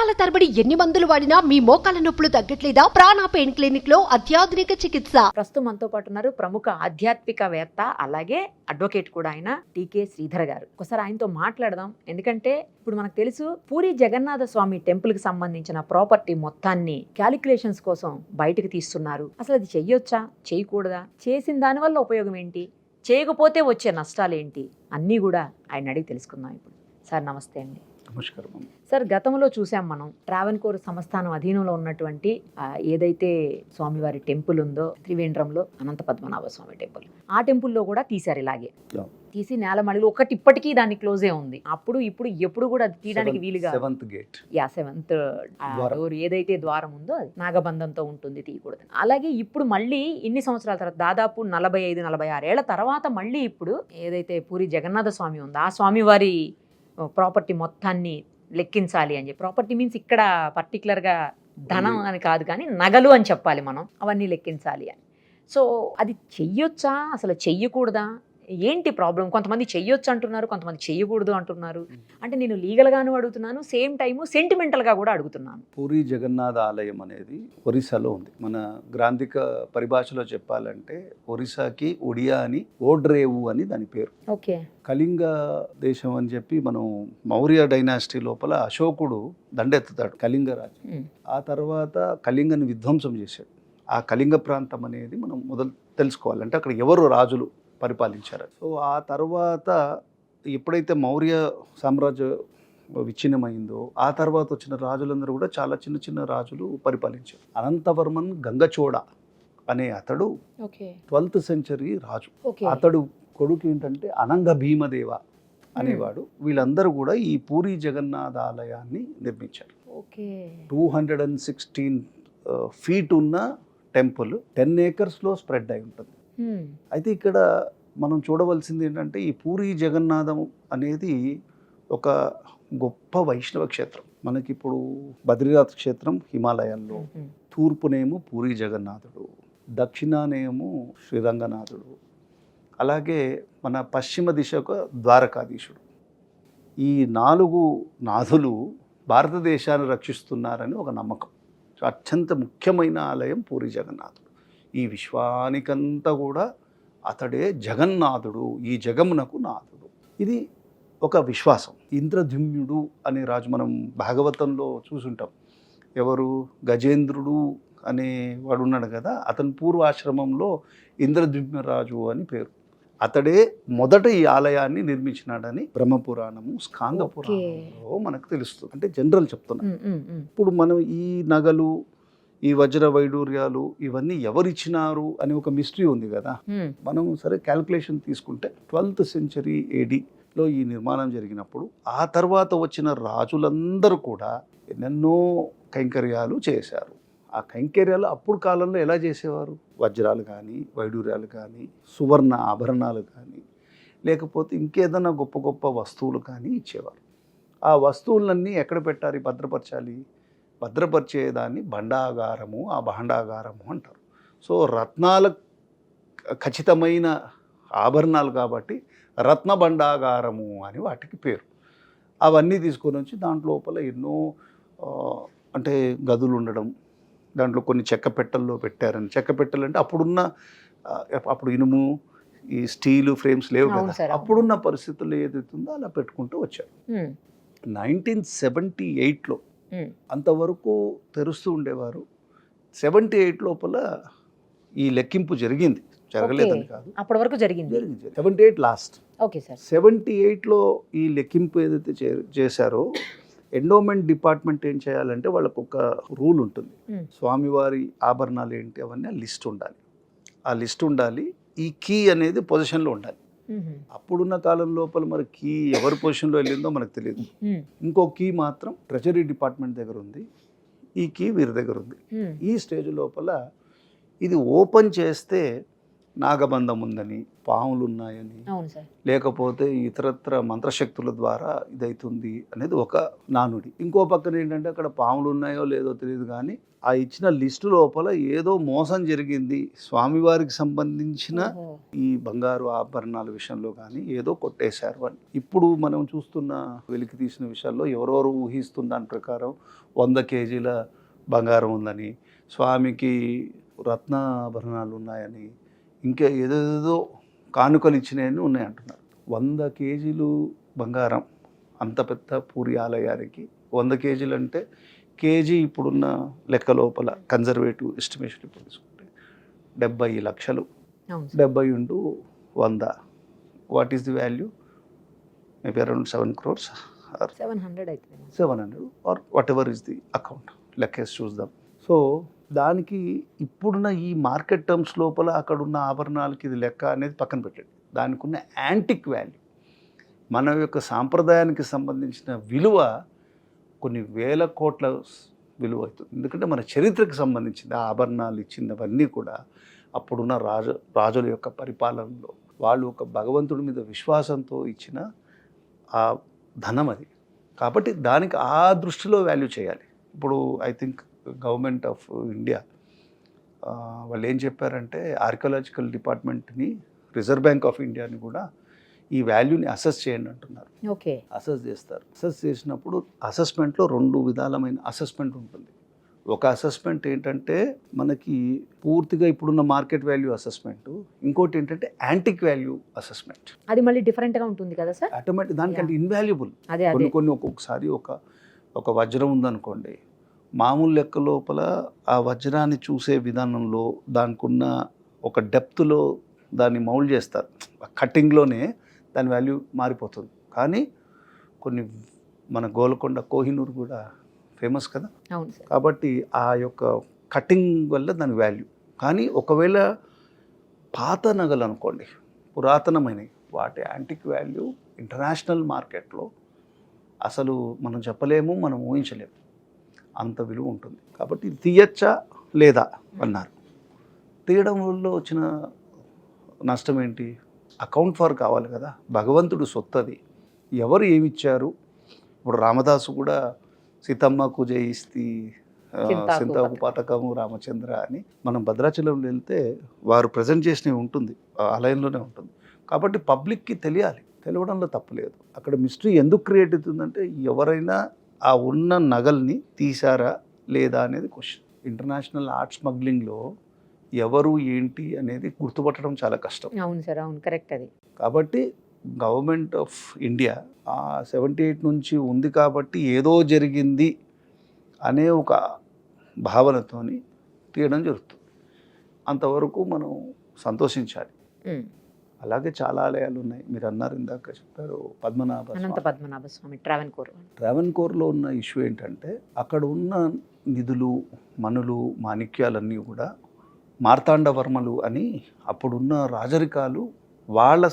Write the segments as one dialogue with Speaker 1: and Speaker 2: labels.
Speaker 1: సంవత్సరాల తరబడి ఎన్ని మందులు వాడినా మీ మోకాల నొప్పులు తగ్గట్లేదా? ప్రాణ పెయిన్ క్లినిక్ లో అత్యాధునిక చికిత్స.
Speaker 2: ప్రస్తుతం మనతో పాటు ఉన్నారు ప్రముఖ ఆధ్యాత్మికవేత్త అలాగే అడ్వకేట్ కూడా ఆయన టీకే శ్రీధర్ గారు. ఒకసారి ఆయనతో మాట్లాడదాం. ఎందుకంటే ఇప్పుడు మనకు తెలుసు పూరి జగన్నాథ స్వామి టెంపుల్ కి సంబంధించిన ప్రాపర్టీ మొత్తాన్ని క్యాలిక్యులేషన్స్ కోసం బయటకు తీస్తున్నారు. అసలు అది చెయ్యొచ్చా, చేయకూడదా, చేసిన దాని వల్ల ఉపయోగం ఏంటి, చేయకపోతే వచ్చే నష్టాలు ఏంటి, అన్నీ కూడా ఆయన అడిగి తెలుసుకుందాం. ఇప్పుడు సార్ నమస్తే అండి.
Speaker 3: నమస్కారం
Speaker 2: సార్, గతంలో చూసాం మనం ట్రావెన్కోర్ సంస్థానం అధీనంలో ఉన్నటువంటి ఏదైతే స్వామివారి టెంపుల్ ఉందో త్రివేంద్రంలో అనంత పద్మనాభ స్వామి టెంపుల్, ఆ టెంపుల్లో కూడా తీశారు ఇలాగే తీసి నేలమడిలో ఒకటి ఇప్పటికీ దాన్ని క్లోజే ఉంది. అప్పుడు ఇప్పుడు ఎప్పుడు కూడా అది తీయడానికి వీలుగా
Speaker 3: సెవెంత్ గేట్
Speaker 2: సెవెంత్ డోర్ ఏదైతే ద్వారం ఉందో అది నాగబంధంతో ఉంటుంది, తీయకూడదు. అలాగే ఇప్పుడు మళ్ళీ ఇన్ని సంవత్సరాల తర్వాత దాదాపు 45-46 ఏళ్ల తర్వాత మళ్ళీ ఇప్పుడు ఏదైతే పూరి జగన్నాథ స్వామి ఉందో ఆ స్వామివారి ప్రాపర్టీ మొత్తాన్ని లెక్కించాలి అని చెప్పి, ప్రాపర్టీ మీన్స్ ఇక్కడ పర్టికులర్గా ధనం అని కాదు కానీ నగలు అని చెప్పాలి మనం, అవన్నీ లెక్కించాలి అని. సో అది చెయ్యొచ్చా, అసలు చెయ్యకూడదా, ఏంటి ప్రాబ్లం? కొంతమంది చెయ్యొచ్చు అంటున్నారు, కొంతమంది చెయ్యకూడదు అంటున్నారు. అంటే నేను లీగల్గాను అడుగుతున్నాను, సేమ్ టైము సెంటిమెంటల్గా కూడా అడుగుతున్నాను.
Speaker 3: పూరి జగన్నాథ ఆలయం అనేది ఒరిస్సాలో ఉంది. మన గ్రాంధిక పరిభాషలో చెప్పాలంటే ఒరిస్సాకి ఒడియా అని ఓడ్రేవు అని దాని పేరు.
Speaker 2: ఓకే.
Speaker 3: కళింగ దేశం అని చెప్పి మనం మౌర్య డైనాసిటీ లోపల అశోకుడు దండెత్తుతాడు కళింగ రాజు. ఆ తర్వాత కళింగని విధ్వంసం చేశాడు. ఆ కళింగ ప్రాంతం అనేది మనం మొదలు తెలుసుకోవాలంటే అక్కడ ఎవరు రాజులు పరిపాలించారు. సో ఆ తర్వాత ఎప్పుడైతే మౌర్య సామ్రాజ్యం విచ్ఛిన్నమైందో ఆ తర్వాత వచ్చిన రాజులందరూ కూడా చాలా చిన్న చిన్న రాజులు పరిపాలించారు. అనంతవర్మన్ గంగచోడ అనే అతడు 12th సెంచరీ రాజు. అతడు కొడుకు ఏంటంటే అనంగ భీమదేవ అనేవాడు. వీళ్ళందరూ కూడా ఈ పూరి జగన్నాథ ఆలయాన్ని నిర్మించారు. 216 ఫీట్ ఉన్న టెంపుల్ 10 ఏకర్స్లో స్ప్రెడ్ అయి ఉంటుంది. అయితే ఇక్కడ మనం చూడవలసింది ఏంటంటే ఈ పూరి జగన్నాథం అనేది ఒక గొప్ప వైష్ణవ క్షేత్రం. మనకి ఇప్పుడు బద్రీనాథ్ క్షేత్రం హిమాలయాల్లో, తూర్పునేమో పూరి జగన్నాథుడు, దక్షిణానేమో శ్రీరంగనాథుడు, అలాగే మన పశ్చిమ దిశకు ద్వారకాధీశుడు. ఈ 4 నాథులు భారతదేశాన్ని రక్షిస్తున్నారని ఒక నమ్మకం. అత్యంత ముఖ్యమైన ఆలయం పూరి జగన్నాథుడు. ఈ విశ్వానికంతా కూడా అతడే జగన్నాథుడు, ఈ జగమునకు నాథుడు. ఇది ఒక విశ్వాసం. ఇంద్రద్యుమ్నుడు అనే రాజు మనం భాగవతంలో చూసుంటాం. ఎవరు? గజేంద్రుడు అనే వాడు ఉన్నాడు కదా, అతని పూర్వాశ్రమంలో ఇంద్రద్యుమ్న రాజు అని పేరు. అతడే మొదట ఈ ఆలయాన్ని నిర్మించినాడని బ్రహ్మపురాణము, స్కాంద పురాణంలో మనకు తెలుస్తుంది. అంటే జనరల్ చెప్తున్నా. ఇప్పుడు మనం ఈ నగలు, ఈ వజ్ర వైడూర్యాలు ఇవన్నీ ఎవరిచ్చినారు అనే ఒక మిస్టరీ ఉంది కదా. మనం సరే క్యాల్కులేషన్ తీసుకుంటే 12th సెంచరీ ADలో ఈ నిర్మాణం జరిగినప్పుడు ఆ తర్వాత వచ్చిన రాజులందరూ కూడా ఎన్నెన్నో కైంకర్యాలు చేశారు. ఆ కైంకర్యాలు అప్పుడు కాలంలో ఎలా చేసేవారు? వజ్రాలు కానీ, వైడూర్యాలు కానీ, సువర్ణ ఆభరణాలు కానీ, లేకపోతే ఇంకేదన్నా గొప్ప గొప్ప వస్తువులు కానీ ఇచ్చేవారు. ఆ వస్తువులన్నీ ఎక్కడ పెట్టాలి, భద్రపరచాలి? భద్రపరిచేదాన్ని భండాగారము, ఆ భాండాగారము అంటారు. సో రత్నాల ఖచ్చితమైన ఆభరణాలు కాబట్టి రత్న భండాగారము అని వాటికి పేరు. అవన్నీ తీసుకొని వచ్చి దాంట్లో లోపల ఎన్నో అంటే గదులు ఉండడం, దాంట్లో కొన్ని చెక్క పెట్టెల్లో పెట్టారని. చెక్క పెట్టెలు అంటే అప్పుడు ఇనుము, ఈ స్టీలు ఫ్రేమ్స్ లేవు కదా, అప్పుడున్న పరిస్థితుల్లో ఏదైతుందో అలా పెట్టుకుంటూ వచ్చారు. 1978లో అంతవరకు తెరుస్తూ ఉండేవారు. 78 లోపల ఈ లెక్కింపు జరిగింది, జరగలేదని కాదు,
Speaker 2: అప్పటి వరకు జరిగింది.
Speaker 3: 78 లాస్ట్.
Speaker 2: Okay sir.
Speaker 3: 78లో ఈ లెక్కింపు ఏదైతే చేశారో ఎండోమెంట్ డిపార్ట్మెంట్ ఏం చేయాలంటే వాళ్ళకు ఒక రూల్ ఉంటుంది. స్వామివారి ఆభరణాలు ఏంటి అవన్నీ ఆ లిస్ట్ ఉండాలి. ఆ లిస్ట్ ఉండాలి. ఈ కీ అనేది పొజిషన్లో ఉండాలి. అప్పుడున్న కాలం లోపల మరి కీ ఎవరి పొజిషన్లో వెళ్ళిందో మనకు తెలియదు. ఇంకో కీ మాత్రం ట్రెజరీ డిపార్ట్మెంట్ దగ్గర ఉంది, ఈ కీ వీరి దగ్గర ఉంది. ఈ స్టేజ్ లోపల ఇది ఓపెన్ చేస్తే నాగబంధం ఉందని, పాములు ఉన్నాయని,
Speaker 2: అవును సార్.
Speaker 3: లేకపోతే ఇతరత్ర మంత్రశక్తుల ద్వారా ఇదవుతుంది అనేది ఒక నానుడి. ఇంకో పక్కన ఏంటంటే అక్కడ పాములు ఉన్నాయో లేదో తెలియదు, కానీ ఆ ఇచ్చిన లిస్టు లోపల ఏదో మోసం జరిగింది, స్వామివారికి సంబంధించిన
Speaker 2: ఓహో.
Speaker 3: ఈ బంగారు ఆభరణాల విషయంలో కానీ ఏదో కొట్టేశారు అని. ఇప్పుడు మనం చూస్తున్న వెలికి తీసిన విషయాల్లో ఎవరెవరు ఊహిస్తున్న దాని ప్రకారం 100 కేజీల బంగారం ఉందని, స్వామికి రత్నాభరణాలు ఉన్నాయని, ఇంకా ఏదేదో కానుకలు ఇచ్చినాయని ఉన్నాయంటున్నారు. 100 కేజీలు బంగారం అంత పెద్ద పూరి ఆలయానికి 100 కేజీలు అంటే కేజీ ఇప్పుడున్న లెక్క లోపల కన్జర్వేటివ్ ఎస్టిమేషన్ ఇప్పుడు తీసుకుంటే 70 లక్షలు.
Speaker 2: అవును sir.
Speaker 3: 70 into 100 what is the value? Maybe around 7 crores or
Speaker 2: 700 అవుతుంది.
Speaker 3: 700 or whatever is the account. లెక్కేసి చూద్దాం. సో దానికి ఇప్పుడున్న ఈ మార్కెట్ టర్మ్స్ లోపల అక్కడున్న ఆభరణాలకి ఇది లెక్క అనేది పక్కన పెట్టండి. దానికి ఉన్న యాంటిక్ వాల్యూ, మన యొక్క సాంప్రదాయానికి సంబంధించిన విలువ కొన్ని వేల కోట్ల విలువ అవుతుంది. ఎందుకంటే మన చరిత్రకు సంబంధించిన ఆభరణాలు ఇచ్చినవన్నీ కూడా అప్పుడున్న రాజుల యొక్క పరిపాలనలో వాళ్ళు ఒక భగవంతుడి మీద విశ్వాసంతో ఇచ్చిన ఆ ధనం అది. కాబట్టి దానికి ఆ దృష్టిలో వాల్యూ చేయాలి. ఇప్పుడు I think government of India వాళ్ళు ఏం చెప్పారంటే ఆర్కియాలజికల్ డిపార్ట్మెంట్ని, రిజర్వ్ బ్యాంక్ ఆఫ్ ఇండియాని కూడా ఈ వాల్యూని అసెస్ చేయండి అంటున్నారు.
Speaker 2: ఓకే.
Speaker 3: అసెస్ చేస్తారు. అసెస్ చేసినప్పుడు అసెస్మెంట్లో 2 విధాలమైన అసెస్మెంట్ ఉంటుంది. ఒక అసెస్మెంట్ ఏంటంటే మనకి పూర్తిగా ఇప్పుడున్న మార్కెట్ వాల్యూ అసెస్మెంట్, ఇంకోటి ఏంటంటే యాంటిక్ వాల్యూ అసెస్మెంట్.
Speaker 2: అది మళ్ళీ డిఫరెంట్గా ఉంటుంది కదా సార్?
Speaker 3: ఆటోమేటిక్ దానికంటే ఇన్వాల్యుబుల్.
Speaker 2: అదే అదే.
Speaker 3: కొన్ని ఒక్కొక్కసారి ఒక వజ్రం ఉందనుకోండి, మామూలు లెక్క లోపల ఆ వజ్రాన్ని చూసే విధానంలో దానికి ఉన్న ఒక డెప్త్లో దాన్ని మౌల్డ్ చేస్తారు, కట్టింగ్లోనే దాని వాల్యూ మారిపోతుంది. కానీ కొన్ని మన గోల్కొండ కోహినూర్ కూడా ఫేమస్ కదా.
Speaker 2: అవును సార్.
Speaker 3: కాబట్టి ఆ యొక్క కటింగ్ వల్ల దాని వాల్యూ. కానీ ఒకవేళ పాత నగలు అనుకోండి, పురాతనమైనవి, వాటి యాంటిక్ వాల్యూ ఇంటర్నేషనల్ మార్కెట్లో అసలు మనం చెప్పలేము, మనం ఊహించలేము, అంత విలువ ఉంటుంది. కాబట్టి తీయచ్చా లేదా అన్నారు. తీయడం వల్ల వచ్చిన నష్టం ఏంటి? అకౌంట్ ఫర్ కావాలి కదా. భగవంతుడు సొత్తు అది, ఎవరు ఏమిచ్చారు. ఇప్పుడు రామదాసు కూడా సీతమ్మకు జయిస్తి, సింతాకు పథకము రామచంద్ర అని మనం భద్రాచలంలో వెళ్తే వారు ప్రజెంట్ చేసినవి ఉంటుంది, ఆలయంలోనే ఉంటుంది. కాబట్టి పబ్లిక్కి తెలియాలి, తెలియడంలో తప్పులేదు. అక్కడ మిస్టరీ ఎందుకు క్రియేట్ అవుతుందంటే ఎవరైనా ఆ ఉన్న నగల్ని తీశారా లేదా అనేది క్వశ్చన్. ఇంటర్నేషనల్ ఆర్ట్ స్మగ్లింగ్లో ఎవరు ఏంటి అనేది గుర్తుపట్టడం చాలా కష్టం.
Speaker 2: అవును సార్, అవును, కరెక్ట్ అది.
Speaker 3: కాబట్టి గవర్నమెంట్ ఆఫ్ ఇండియా 78 నుంచి ఉంది కాబట్టి ఏదో జరిగింది అనే ఒక భావనతోని తీయడం జరుగుతుంది. అంతవరకు మనం సంతోషించాలి. అలాగే చాలా ఆలయాలు ఉన్నాయి. మీరు అన్నారు ఇందాక చెప్పారు
Speaker 2: అనంత పద్మనాభ స్వామి
Speaker 3: ట్రావెన్కోర్లో ఉన్న ఇష్యూ ఏంటంటే అక్కడ ఉన్న నిధులు, మనులు, మాణిక్యాలన్నీ కూడా మార్తాండవర్మలు అని అప్పుడున్న రాజరికాలు వాళ్ళ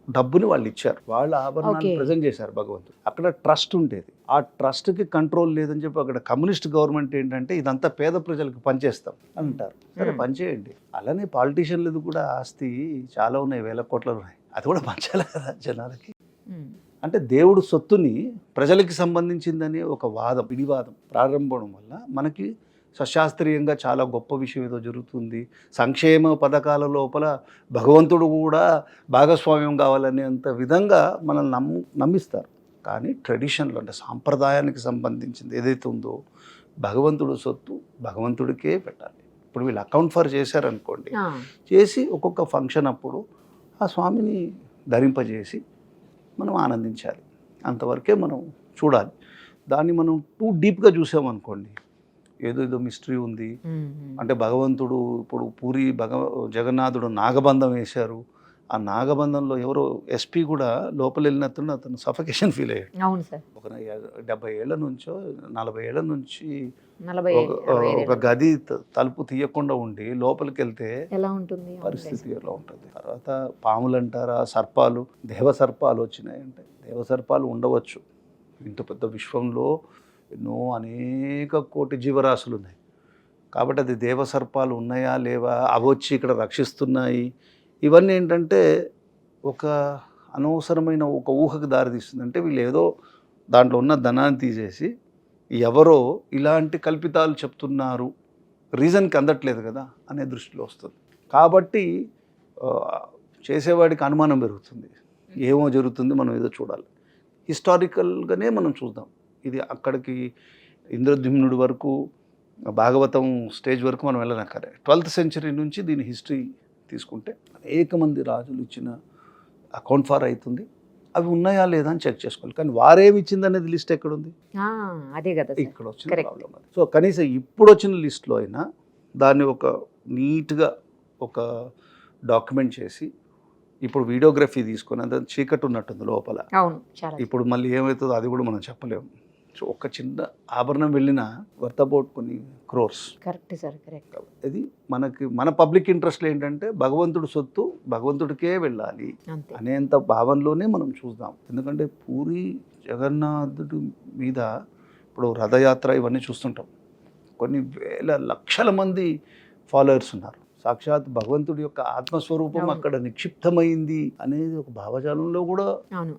Speaker 3: డబ్బుని వాళ్ళు ఇచ్చారు, వాళ్ళ ఆభరణాలు ప్రజెంట్ చేశారు భగవంతుడు. అక్కడ ట్రస్ట్ ఉండేది, ఆ ట్రస్ట్కి కంట్రోల్ లేదని చెప్పి అక్కడ కమ్యూనిస్ట్ గవర్నమెంట్ ఏంటంటే ఇదంతా పేద ప్రజలకు పనిచేస్తాం అంటారు. సరే పనిచేయండి. అలానే పాలిటీషియన్లది కూడా ఆస్తి చాలా ఉన్నాయి, 1000 కోట్లు ఉన్నాయి, అది కూడా పంచాలి కదా జనాలకి. అంటే దేవుడు సొత్తుని ప్రజలకి సంబంధించిందని ఒక వాదం, పిడివాదం ప్రారంభం వల్ల మనకి సశాస్త్రీయంగా చాలా గొప్ప విషయం ఏదో జరుగుతుంది, సంక్షేమ పథకాల లోపల భగవంతుడు కూడా భాగస్వామ్యం కావాలనేంత విధంగా మనల్ని నమ్మిస్తారు. కానీ ట్రెడిషన్లో అంటే సాంప్రదాయానికి సంబంధించింది ఏదైతే ఉందో భగవంతుడు సొత్తు భగవంతుడికే పెట్టాలి. ఇప్పుడు వీళ్ళు అకౌంట్ ఫర్ చేశారనుకోండి, చేసి ఒక్కొక్క ఫంక్షన్ అప్పుడు ఆ స్వామిని ధరింపజేసి మనం ఆనందించాలి. అంతవరకే మనం చూడాలి. దాన్ని మనం టూ డీప్గా చూసామనుకోండి ఏదో మిస్టరీ ఉంది. అంటే భగవంతుడు ఇప్పుడు పూరి జగన్నాథుడు నాగబంధం వేశారు, ఆ నాగబంధంలో ఎవరో ఎస్పీ కూడా లోపల వెళ్ళినప్పుడు అతను సఫకేషన్ ఫీల్ అయ్యాడు.
Speaker 2: అవును సార్.
Speaker 3: ఒక 70 ఏళ్ల నుంచో 40 ఏళ్ల నుంచి ఒక గది తలుపు తీయకుండా ఉండి లోపలికి వెళ్తే
Speaker 2: ఎలా ఉంటుంది
Speaker 3: పరిస్థితి ఎలా ఉంటుంది. తర్వాత పాములు అంటారా, సర్పాలు, దేవసర్పాలు వచ్చినాయంటే దేవసర్పాలు ఉండవచ్చు. ఇంత పెద్ద విశ్వంలో ఎన్నో అనేక కోటి జీవరాశులు ఉన్నాయి. కాబట్టి అది దేవసర్పాలు ఉన్నాయా లేవా, అవి వచ్చి ఇక్కడ రక్షిస్తున్నాయి, ఇవన్నీ ఏంటంటే ఒక అనవసరమైన ఒక ఊహకు దారితీస్తుంది. అంటే వీళ్ళు ఏదో దాంట్లో ఉన్న ధనాన్ని తీసేసి ఎవరో ఇలాంటి కల్పితాలు చెప్తున్నారు, రీజన్కి అందట్లేదు కదా అనే దృష్టిలో వస్తుంది. కాబట్టి చేసేవాడికి అనుమానం పెరుగుతుంది, ఏమో జరుగుతుంది, మనం ఏదో చూడాలి. హిస్టారికల్గానే మనం చూద్దాం. ఇది అక్కడికి ఇంద్రద్యుమ్నుడి వరకు, భాగవతం స్టేజ్ వరకు మనం వెళ్ళనక్కరే. 12th century నుంచి దీని హిస్టరీ తీసుకుంటే అనేక మంది రాజులు ఇచ్చిన అకౌంట్ ఫార్ అవుతుంది. అవి ఉన్నాయా లేదా అని చెక్ చేసుకోవాలి. కానీ వారేమి ఇచ్చింది అనేది లిస్ట్ ఎక్కడుంది?
Speaker 2: అదే కదా
Speaker 3: ఇక్కడ వచ్చిన ప్రాబ్లం అది. సో కనీసం ఇప్పుడు వచ్చిన లిస్ట్లో అయినా దాన్ని ఒక నీట్గా ఒక డాక్యుమెంట్ చేసి, ఇప్పుడు వీడియోగ్రఫీ తీసుకొని అది చీకటి ఉన్నట్టుంది లోపల. ఇప్పుడు మళ్ళీ ఏమవుతుందో అది కూడా మనం చెప్పలేము. సో ఒక చిన్న ఆభరణం వెళ్ళినా వర్త్ అబౌట్ కొన్ని క్రోర్స్.
Speaker 2: Correct sir, correct.
Speaker 3: ఇది మనకి మన పబ్లిక్ ఇంట్రెస్ట్లో ఏంటంటే భగవంతుడి సొత్తు భగవంతుడికే వెళ్ళాలి అనేంత భావనలోనే మనం చూద్దాం. ఎందుకంటే పూరి జగన్నాథుడి మీద ఇప్పుడు రథయాత్ర ఇవన్నీ చూస్తుంటాం, కొన్ని వేల లక్షల మంది ఫాలోయర్స్ ఉన్నారు. సాక్షాత్ భగవంతుడి యొక్క ఆత్మస్వరూపం అక్కడ నిక్షిప్తమైంది అనేది ఒక భావజాలంలో కూడా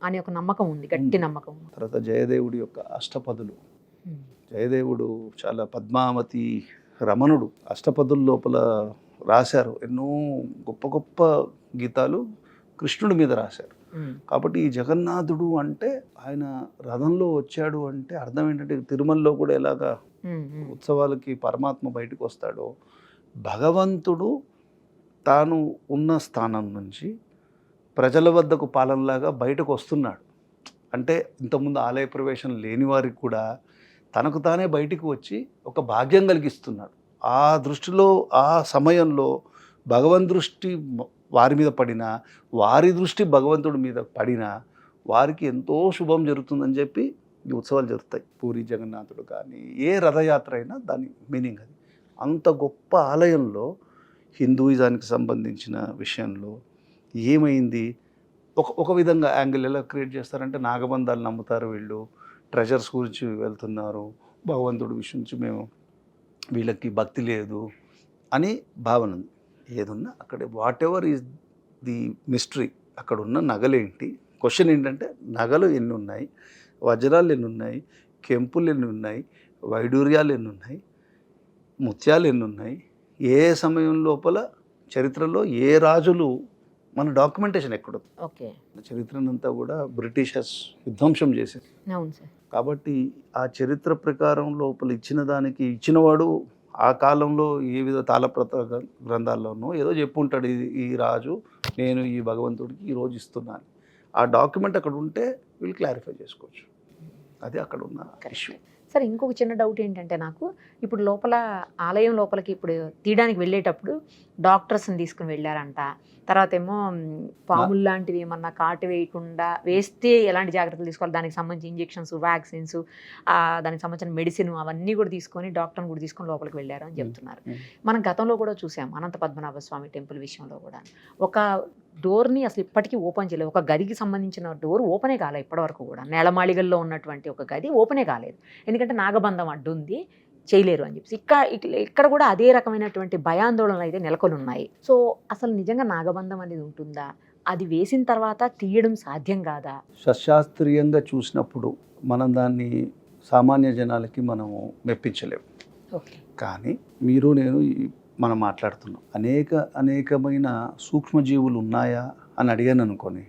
Speaker 2: అనే ఒక నమ్మకం ఉంది, గట్టి నమ్మకం.
Speaker 3: తర్వాత జయదేవుడి యొక్క అష్టపదులు, జయదేవుడు చాలా పద్మావతి రమణుడు అష్టపదుల లోపల రాశారు. ఎన్నో గొప్ప గొప్ప గీతాలు కృష్ణుడి మీద రాశారు. కాబట్టి ఈ జగన్నాథుడు అంటే ఆయన రథంలో వచ్చాడు అంటే అర్థం ఏంటంటే తిరుమలలో కూడా ఎలాగా ఉత్సవాలకి పరమాత్మ బయటకు వస్తాడో, భగవంతుడు తాను ఉన్న స్థానం నుంచి ప్రజల వద్దకు పాలనలాగా బయటకు వస్తున్నాడు. అంటే ఇంతకుముందు ఆలయ ప్రవేశం లేని వారికి కూడా తనకు తానే బయటికి వచ్చి ఒక భాగ్యం కలిగిస్తున్నాడు. ఆ దృష్టిలో ఆ సమయంలో భగవన్ దృష్టి వారి మీద పడినా, వారి దృష్టి భగవంతుడి మీద పడినా వారికి ఎంతో శుభం జరుగుతుందని చెప్పి ఈ ఉత్సవాలు జరుగుతాయి. పూరి జగన్నాథుడు కానీ ఏ రథయాత్ర అయినా దాని మీనింగ్ అది. అంత గొప్ప ఆలయంలో హిందూయిజానికి సంబంధించిన విషయంలో ఏమైంది, ఒక విధంగా యాంగిల్ ఎలా క్రియేట్ చేస్తారంటే నాగబంధాలు నమ్ముతారు వీళ్ళు, ట్రెజర్స్ గురించి వెళ్తున్నారు, భగవంతుడి విషయం నుంచి మేము వీళ్ళకి భక్తి లేదు అని భావన ఉంది. ఏదున్నా అక్కడ what ever is the mystery, అక్కడ ఉన్న నగలేంటి, క్వశ్చన్ ఏంటంటే నగలు ఎన్ని ఉన్నాయి, వజ్రాలు ఎన్ని ఉన్నాయి, కెంపులు ఎన్ని ఉన్నాయి, వైడూర్యాలు ఎన్ని ఉన్నాయి, ముత్యాలు ఎన్ని ఉన్నాయి, ఏ సమయం లోపల చరిత్రలో ఏ రాజులు, మన డాక్యుమెంటేషన్ ఎక్కడుంది.
Speaker 2: ఓకే,
Speaker 3: చరిత్రనంతా కూడా బ్రిటిషర్స్ విధ్వంసం చేశారు.
Speaker 2: అవును సార్.
Speaker 3: కాబట్టి ఆ చరిత్ర ప్రకారం లోపల ఇచ్చిన దానికి ఇచ్చినవాడు ఆ కాలంలో ఏ విధ తాళప్రత గ్రంథాల్లోనో ఏదో చెప్పుంటాడు, ఈ రాజు నేను ఈ భగవంతుడికి ఈరోజు ఇస్తున్నాను. ఆ డాక్యుమెంట్ అక్కడ ఉంటే వీళ్ళు క్లారిఫై చేసుకోవచ్చు. అది అక్కడ ఉన్న ఇష్యూ.
Speaker 2: సరే, ఇంకొక చిన్న డౌట్ ఏంటంటే నాకు, ఇప్పుడు లోపల ఆలయం లోపలికి ఇప్పుడు తీయడానికి వెళ్ళేటప్పుడు డాక్టర్స్ని తీసుకుని వెళ్ళారంట, తర్వాత ఏమో పాములు లాంటివి ఏమన్నా కాటు వేయకుండా వేస్తే ఎలాంటి జాగ్రత్తలు తీసుకోవాలి, దానికి సంబంధించి ఇంజెక్షన్స్, వ్యాక్సిన్స్, దానికి సంబంధించిన మెడిసిన్ అవన్నీ కూడా తీసుకొని డాక్టర్ని కూడా తీసుకొని లోపలికి వెళ్ళారు అని చెప్తున్నారు. మనం గతంలో కూడా చూసాం అనంత పద్మనాభ స్వామి టెంపుల్ విషయంలో కూడా ఒక డోర్ని అసలు ఇప్పటికీ ఓపెన్ చేయలేదు. ఒక గదికి సంబంధించిన డోర్ ఓపెనే కాలేదు ఇప్పటివరకు కూడా. నేలమాళిగల్లో ఉన్నటువంటి ఒక గది ఓపెనే కాలేదు, ఎందుకంటే నాగబంధం అడ్డు ఉంది, చేయలేరు అని చెప్పి. ఇక్కడ కూడా అదే రకమైనటువంటి భయాందోళనలు అయితే నెలకొని ఉన్నాయి. సో అసలు నిజంగా నాగబంధం అనేది ఉంటుందా, అది వేసిన తర్వాత తీయడం సాధ్యం కాదా?
Speaker 3: సశాస్త్రీయంగా చూసినప్పుడు మనం దాన్ని సామాన్య జనాలకి మనము మెప్పించలేము. కానీ మీరు నేను మనం మాట్లాడుతున్నాం, అనేకమైన సూక్ష్మజీవులు ఉన్నాయా అని అడిగాను అనుకోని,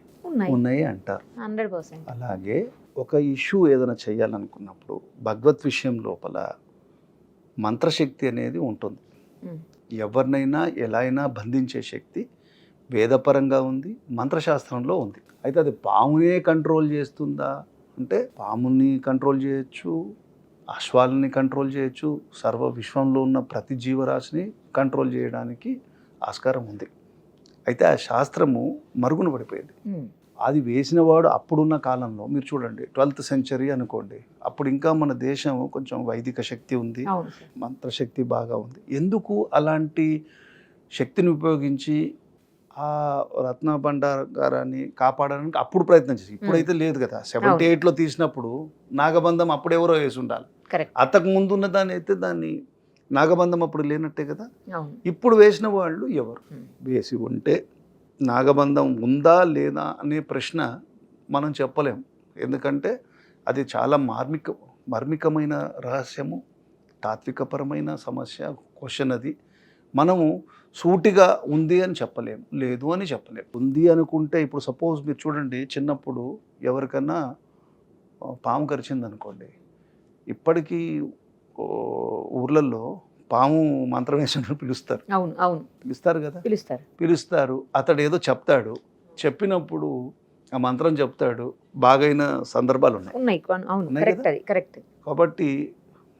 Speaker 3: ఉన్నాయి అంటారు.
Speaker 2: 100%.
Speaker 3: అలాగే ఒక ఇష్యూ ఏదైనా చేయాలనుకున్నప్పుడు భగవత్ విషయం లోపల మంత్రశక్తి అనేది ఉంటుంది. ఎవరినైనా ఎలా అయినా బంధించే శక్తి వేదపరంగా ఉంది, మంత్రశాస్త్రంలో ఉంది. అయితే అది పామునే కంట్రోల్ చేస్తుందా అంటే పాముని కంట్రోల్ చేయొచ్చు, అశ్వాలని కంట్రోల్ చేయొచ్చు, సర్వ విశ్వంలో ఉన్న ప్రతి జీవరాశిని కంట్రోల్ చేయడానికి ఆస్కారం ఉంది. అయితే ఆ శాస్త్రము మరుగున పడిపోయింది. అది వేసినవాడు అప్పుడున్న కాలంలో మీరు చూడండి, 12th century అనుకోండి, అప్పుడు ఇంకా మన దేశం కొంచెం వైదిక శక్తి ఉంది, మంత్రశక్తి బాగా ఉంది. ఎందుకు అలాంటి శక్తిని ఉపయోగించి ఆ రత్న భండాగారాన్ని కాపాడడానికి అప్పుడు ప్రయత్నం చేసి, ఇప్పుడైతే లేదు కదా. 78లో తీసినప్పుడు నాగబంధం అప్పుడెవరో వేసి ఉండాలి, అంతకు ముందున్న దాన్ని అయితే దాన్ని నాగబంధం అప్పుడు లేనట్టే కదా.
Speaker 2: అవును.
Speaker 3: ఇప్పుడు వేసిన వాళ్ళు ఎవరు?
Speaker 2: Hmm.
Speaker 3: వేసి ఉంటే నాగబంధం ఉందా లేదా అనే ప్రశ్న మనం చెప్పలేం. ఎందుకంటే అది చాలా మార్మికమైన రహస్యము, తాత్వికపరమైన సమస్య, క్వశ్చన్. అది మనము సూటిగా ఉంది అని చెప్పలేము, లేదు అని చెప్పలేము. ఉంది అనుకుంటే ఇప్పుడు సపోజ్ మీరు చూడండి, చిన్నప్పుడు ఎవరికన్నా పాము కరిచింది అనుకోండి, ఇప్పటికీ ఊర్లలో పాము మంత్రవేషణ పిలుస్తారు.
Speaker 2: అవును అవును
Speaker 3: పిలుస్తారు కదా,
Speaker 2: పిలుస్తారు.
Speaker 3: అతడు ఏదో చెప్తాడు, చెప్పినప్పుడు ఆ మంత్రం చెప్తాడు, బాగైన సందర్భాలు
Speaker 2: ఉన్నాయి. అవును,
Speaker 3: ఉన్నాయి
Speaker 2: కరెక్ట్,
Speaker 3: కదా?
Speaker 2: అది కరెక్ట్.
Speaker 3: కాబట్టి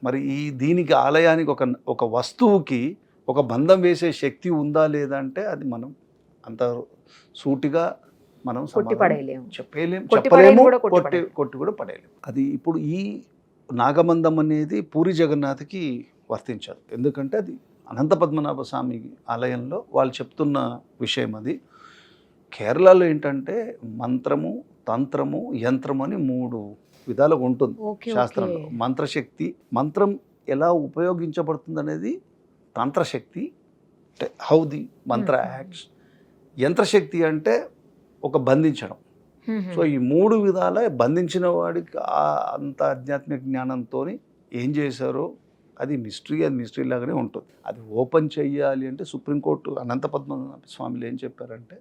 Speaker 3: మరి దీనికి ఆలయానికి ఒక వస్తువుకి ఒక బంధం వేసే శక్తి ఉందా లేదా అంటే అది మనం అంత సూటిగా మనం
Speaker 2: కొట్టి పడేయలేము,
Speaker 3: చెప్పలేము, కొట్టి కూడా పడేయలేము. అది ఇప్పుడు ఈ నాగబంధం అనేది పూరి జగన్నాథ్కి వర్తించదు. ఎందుకంటే అది అనంత పద్మనాభ స్వామి ఆలయంలో వాళ్ళు చెప్తున్న విషయం. అది కేరళలో ఏంటంటే మంత్రము, తంత్రము, యంత్రము అని 3 విధాలుగా ఉంటుంది శాస్త్రంలో. మంత్రశక్తి, మంత్రం ఎలా ఉపయోగించబడుతుంది అనేది తంత్రశక్తి, హౌ ది మంత్ర యాక్ట్స్. యంత్రశక్తి అంటే ఒక బంధించడం. సో ఈ 3 విధాల బంధించిన వాడికి అంత ఆధ్యాత్మిక జ్ఞానంతో ఏం చేశారో అది మిస్టరీ లాగానే ఉంటుంది. అది ఓపెన్ చెయ్యాలి అంటే సుప్రీంకోర్టు అనంత పద్మనాభ స్వామిలు ఏం చెప్పారంటే,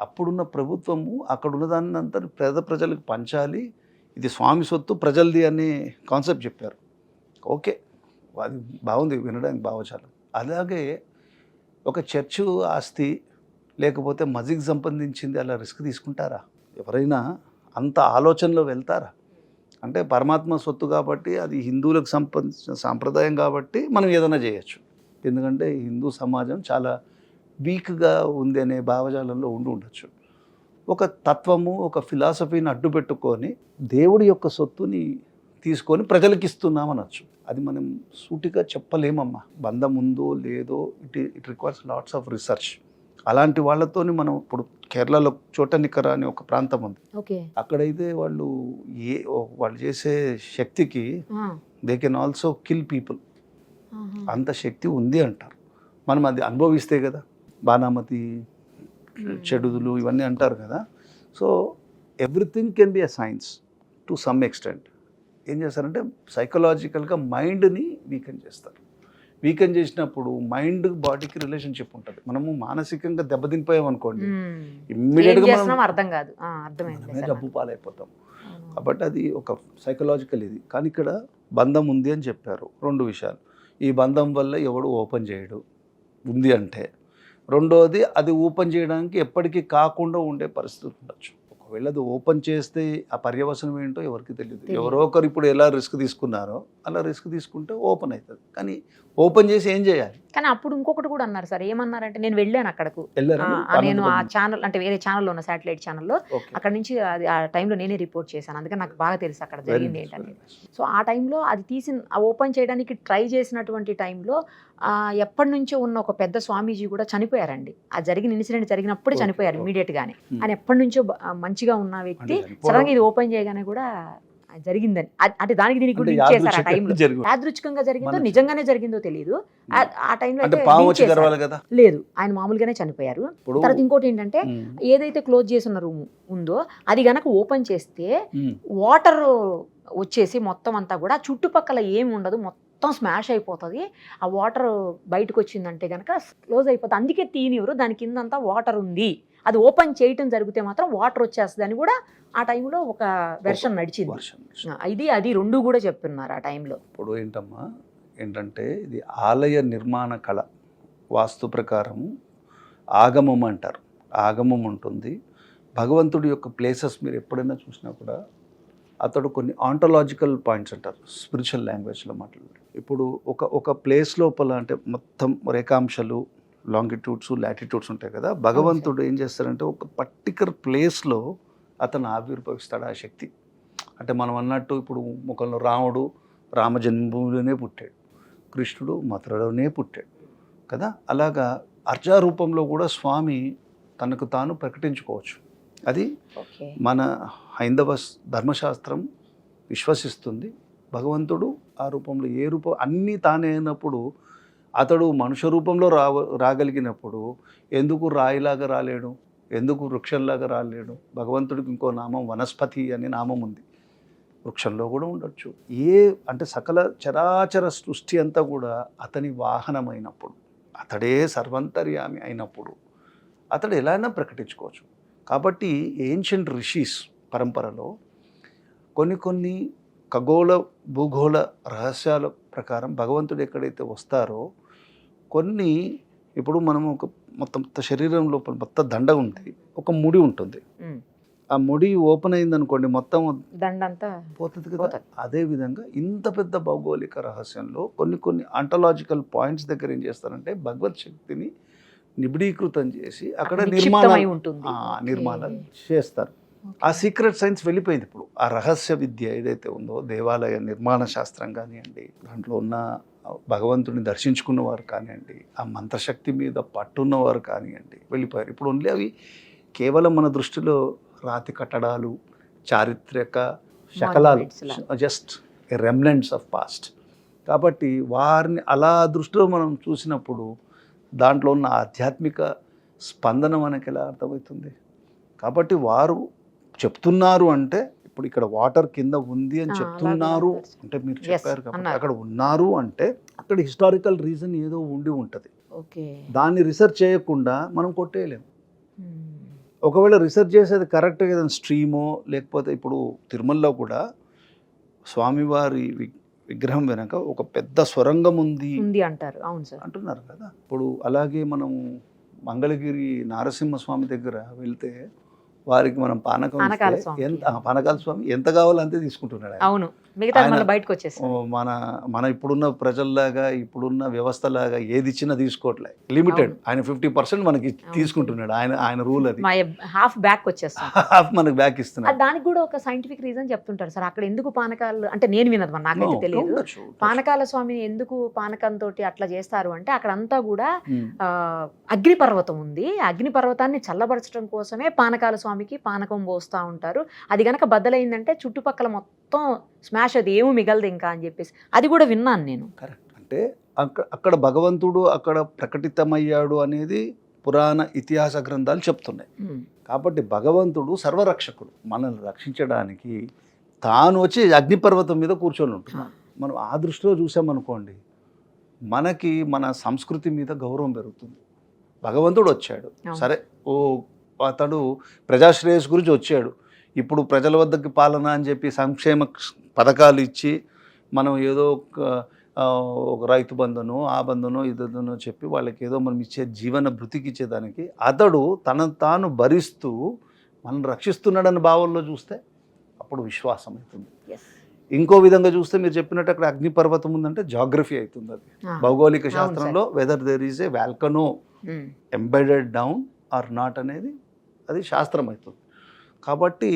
Speaker 3: అప్పుడున్న ప్రభుత్వము అక్కడ ఉన్నదాన్ని అంతా పేద ప్రజలకు పంచాలి, ఇది స్వామి సొత్తు ప్రజలది అనే కాన్సెప్ట్ చెప్పారు. ఓకే, అది బాగుంది, వినడానికి భావజాలం. అలాగే ఒక చర్చు ఆస్తి లేకపోతే మస్జిద్ సంబంధించింది అలా రిస్క్ తీసుకుంటారా? ఎవరైనా అంత ఆలోచనలో వెళ్తారా? అంటే పరమాత్మ సొత్తు కాబట్టి, అది హిందువులకు సంబంధించిన సాంప్రదాయం కాబట్టి మనం ఏదైనా చేయొచ్చు. ఎందుకంటే హిందూ సమాజం చాలా వీక్గా ఉంది అనే భావజాలంలో ఉండొచ్చు. ఒక తత్వము, ఒక ఫిలాసఫీని అడ్డు పెట్టుకొని దేవుడి యొక్క సొత్తుని తీసుకొని ప్రజలకు ఇస్తున్నామనొచ్చు. అది మనం సూటిగా చెప్పలేమమ్మా. బంధం ఉందో లేదో it requires lots of research. అలాంటి వాళ్ళతోని మనం ఇప్పుడు కేరళలో చోటనికర అనే ఒక ప్రాంతం ఉంది. అక్కడైతే వాళ్ళు చేసే శక్తికి they can also kill people. అంత శక్తి ఉంది అంటారు. మనం అది అనుభవిస్తే కదా, బాణామతి, చెడుదులు ఇవన్నీ అంటారు కదా. So everything can be a science to some extent. ఏం చేస్తారంటే సైకలాజికల్గా మైండ్ని వీకెన్ చేస్తారు. వీకెన్ చేసినప్పుడు మైండ్ బాడీకి రిలేషన్షిప్ ఉంటుంది. మనము మానసికంగా దెబ్బతినిపోయాం అనుకోండి, ఇమ్మీడియట్గా జబ్బు పాలైపోతాం. కాబట్టి అది ఒక సైకలాజికల్ ఇది. కానీ ఇక్కడ బంధం ఉంది అని చెప్పారు. 2 విషయాలు. ఈ బంధం వల్ల ఎవడు ఓపెన్ చేయడు ఉంది అంటే, రెండోది అది ఓపెన్ చేయడానికి ఎప్పటికీ కాకుండా ఉండే పరిస్థితి ఉండొచ్చు. ఒకవేళ అది ఓపెన్ చేస్తే ఆ పర్యవసనం ఏంటో ఎవరికి తెలియదు. ఎవరో ఒకరు ఇప్పుడు ఎలా రిస్క్ తీసుకున్నారో అలా రిస్క్ తీసుకుంటే ఓపెన్ అవుతుంది. కానీ ఓపెన్ చేసి ఏం చేయాలి?
Speaker 2: కానీ అప్పుడు ఇంకొకటి కూడా అన్నారు సార్. ఏమన్నారంటే, నేను వెళ్ళాను అక్కడకు, నేను ఆ ఛానల్ అంటే వేరే ఛానల్లో ఉన్న శాటిలైట్ ఛానల్లో, అక్కడ నుంచి అది ఆ టైంలో నేనే రిపోర్ట్ చేశాను. అందుకని నాకు బాగా తెలుసు అక్కడ జరిగింది ఏంటనేది. సో ఆ టైంలో అది ఓపెన్ చేయడానికి ట్రై చేసినటువంటి టైంలో ఎప్పటి నుంచో ఉన్న ఒక పెద్ద స్వామీజీ కూడా చనిపోయారండి. ఆ ఇన్సిడెంట్ జరిగినప్పుడే చనిపోయారు ఇమీడియట్ గానే. ఆయన ఎప్పటి నుంచో మంచిగా ఉన్న వ్యక్తి సడన్గా ఇది ఓపెన్ చేయగానే కూడా జరిగిందని, అంటే దానికి దీనికి కూడా లింక్ చేశారు. ఆ టైంలో యాదృచ్ఛికంగా జరిగిందో నిజంగానే జరిగిందో తెలియదు. ఆ టైంలో లేదు, ఆయన మామూలుగానే చనిపోయారు. తర్వాత ఇంకోటి ఏంటంటే, ఏదైతే క్లోజ్ చేసిన రూమ్ ఉందో అది గనక ఓపెన్ చేస్తే వాటర్ వచ్చేసి మొత్తం అంతా కూడా చుట్టుపక్కల ఏమి ఉండదు, మొత్తం స్మాష్ అయిపోతుంది. ఆ వాటర్ బయటకు వచ్చిందంటే కనుక క్లోజ్ అయిపోతుంది. అందుకే తీనివ్వరు, దాని కిందంతా వాటర్ ఉంది. అది ఓపెన్ చేయటం జరిగితే మాత్రం వాటర్ వచ్చేస్తుంది అని కూడా ఆ టైంలో ఒక వెర్షన్ నడిచింది. అది 2 కూడా చెప్తున్నారు ఆ టైంలో.
Speaker 3: ఇప్పుడు ఏంటంటే ఇది ఆలయ నిర్మాణ కళ, వాస్తు ప్రకారము ఆగమం అంటారు. ఆగమం ఉంటుంది. భగవంతుడి యొక్క ప్లేసెస్ మీరు ఎప్పుడైనా చూసినా కూడా అతడు కొన్ని ఆంటలాజికల్ పాయింట్స్ అంటారు, స్పిరిచువల్ లాంగ్వేజ్లో మాట్లాడారు. ఇప్పుడు ఒక ప్లేస్ లోపల అంటే మొత్తం రేఖాంశాలు, లాంగిట్యూడ్స్, లాటిట్యూడ్స్ ఉంటాయి కదా. భగవంతుడు ఏం చేస్తారంటే ఒక పర్టికులర్ ప్లేస్లో అతను ఆవిర్భవిస్తాడు ఆ శక్తి. అంటే మనం అన్నట్టు ఇప్పుడు ముఖంలో రాముడు రామ జన్మభూమిలోనే పుట్టాడు, కృష్ణుడు మథురలోనే పుట్టాడు కదా. అలాగా అర్జారూపంలో కూడా స్వామి తనకు తాను ప్రకటించుకోవచ్చు. అది మన హైందవ ధర్మశాస్త్రం విశ్వసిస్తుంది. భగవంతుడు ఆ రూపంలో ఏ రూపం అన్నీ తానే అయినప్పుడు అతడు మనుష్య రూపంలో రాగలిగినప్పుడు ఎందుకు రాయిలాగా రాలేడు, ఎందుకు వృక్షంలాగా రాలేడు? భగవంతుడికి ఇంకో నామం వనస్పతి అనే నామం ఉంది, వృక్షంలో కూడా ఉండొచ్చు. అంటే సకల చరాచర సృష్టి అంతా కూడా అతని వాహనమైనప్పుడు, అతడే సర్వంతర్యామి అయినప్పుడు అతడు ఎలా అయినా ప్రకటించుకోవచ్చు. కాబట్టి ఏన్షియంట్ రిషీస్ పరంపరలో కొన్ని ఖగోళ భూగోళ రహస్యాల ప్రకారం భగవంతుడు ఎక్కడైతే వస్తారో కొన్ని, ఇప్పుడు మనం ఒక మొత్తం శరీరం లోపల మొత్తం దండ ఉంది, ఒక ముడి ఉంటుంది, ఆ ముడి ఓపెన్ అయింది అనుకోండి మొత్తం
Speaker 2: దండంతా
Speaker 3: పోతుంది కదా. అదేవిధంగా ఇంత పెద్ద భౌగోళిక రహస్యంలో కొన్ని ఆంటలాజికల్ పాయింట్స్ దగ్గర ఏం చేస్తారంటే భగవత్ శక్తిని నిబిడీకృతం చేసి అక్కడ నిర్మాణం చేస్తారు. ఆ సీక్రెట్ సైన్స్ వెళ్ళిపోయింది. ఇప్పుడు ఆ రహస్య విద్య ఏదైతే ఉందో, దేవాలయ నిర్మాణ శాస్త్రం కానివ్వండి, దాంట్లో ఉన్న భగవంతుడిని దర్శించుకున్నవారు కానివ్వండి, ఆ మంత్రశక్తి మీద పట్టున్నవారు కానివ్వండి, వెళ్ళిపోయారు. ఇప్పుడు ఓన్లీ అవి కేవలం మన దృష్టిలో రాతి కట్టడాలు, చారిత్రక శకలాలు, జస్ట్ రెమినెంట్స్ ఆఫ్ పాస్ట్. కాబట్టి వారిని అలా దృష్టిలో మనం చూసినప్పుడు దాంట్లో ఉన్న ఆధ్యాత్మిక స్పందన మనకి ఎలా అర్థమవుతుంది? కాబట్టి వారు చెప్తున్నారు అంటే, ఇప్పుడు ఇక్కడ వాటర్ కింద ఉంది అని చెప్తున్నారు అంటే, మీరు చెప్పారు కాబట్టి అక్కడ ఉన్నారు అంటే అక్కడ హిస్టారికల్ రీజన్ ఏదో ఉండి ఉంటుంది. దాన్ని రిసర్చ్ చేయకుండా మనం కొట్టేయలేము. ఒకవేళ రిసర్చ్ చేసేది కరెక్ట్గా ఏదైనా స్ట్రీమో, లేకపోతే ఇప్పుడు తిరుమలలో కూడా స్వామివారి విగ్రహం వెనక ఒక పెద్ద సొరంగం ఉంది
Speaker 2: అంటారు. అవును సార్,
Speaker 3: అంటున్నారు కదా. ఇప్పుడు అలాగే మనం మంగళగిరి నారసింహస్వామి దగ్గర వెళ్తే వారికి మనం పానకాల స్వామి ఎంత కావాలో అంతే తీసుకుంటున్నాడు.
Speaker 2: అవును, మిగతా బయటకు వచ్చేసి
Speaker 3: మన ఇప్పుడున్న ప్రజల్లాగా, ఇప్పుడున్న వ్యవస్థలాగా ఏది ఇచ్చినా తీసుకోవట్లే, లిమిటెడ్. ఆయన 50% మనకి తీసుకుంటున్నాడు. ఆయన రూల్ అది.
Speaker 2: హాఫ్ బ్యాక్ వచ్చేస్తాం,
Speaker 3: హాఫ్ మనకి బ్యాక్ ఇస్తున్నాడు.
Speaker 2: దానికి కూడా ఒక సైంటిఫిక్ రీజన్ చెప్తుంటారు సార్. అక్కడ ఎందుకు పానకాలు అంటే నేను వినదు, నాకైతే తెలియదు. పానకాల స్వామిని ఎందుకు పానకంతో అట్లా చేస్తారు అంటే, అక్కడ అంతా కూడా అగ్నిపర్వతం ఉంది. అగ్నిపర్వతాన్ని చల్లబరచడం కోసమే పానకాల స్వామికి పానకం పోస్తూ ఉంటారు. అది గనక బద్దలైందంటే చుట్టుపక్కల మొత్తం స్మాష్, అది ఏమీ మిగలదు ఇంకా అని చెప్పేసి అది కూడా విన్నాను నేను.
Speaker 3: కరెక్ట్. అంటే అక్కడ భగవంతుడు అక్కడ ప్రకటితమయ్యాడు అనేది పురాణ ఇతిహాస గ్రంథాలు చెప్తున్నాయి. కాబట్టి భగవంతుడు సర్వరక్షకుడు, మనల్ని రక్షించడానికి తాను వచ్చి అగ్నిపర్వతం మీద కూర్చొని ఉంటున్నాడు. మనం ఆ దృష్టిలో చూసామనుకోండి, మనకి మన సంస్కృతి మీద గౌరవం పెరుగుతుంది. భగవంతుడు వచ్చాడు, సరే, అతడు ప్రజాశ్రేయస్ గురించి వచ్చాడు, ఇప్పుడు ప్రజల వద్దకి పాలన అని చెప్పి సంక్షేమ పథకాలు ఇచ్చి మనం ఏదో ఒక రైతు బంధనో ఆ బంధనో ఇదనో చెప్పి వాళ్ళకి ఏదో మనం ఇచ్చే జీవన భృతికి ఇచ్చేదానికి అతడు తనను తాను భరిస్తూ మనం రక్షిస్తున్నాడన్న భావంలో చూస్తే అప్పుడు విశ్వాసం అవుతుంది. ఇంకో విధంగా చూస్తే మీరు చెప్పినట్టు అక్కడ అగ్నిపర్వతం ఉందంటే జాగ్రఫీ అవుతుంది. అది భౌగోళిక శాస్త్రంలో whether there is a volcano embedded down or not అనేది అది శాస్త్రం అవుతుంది. కాబట్టి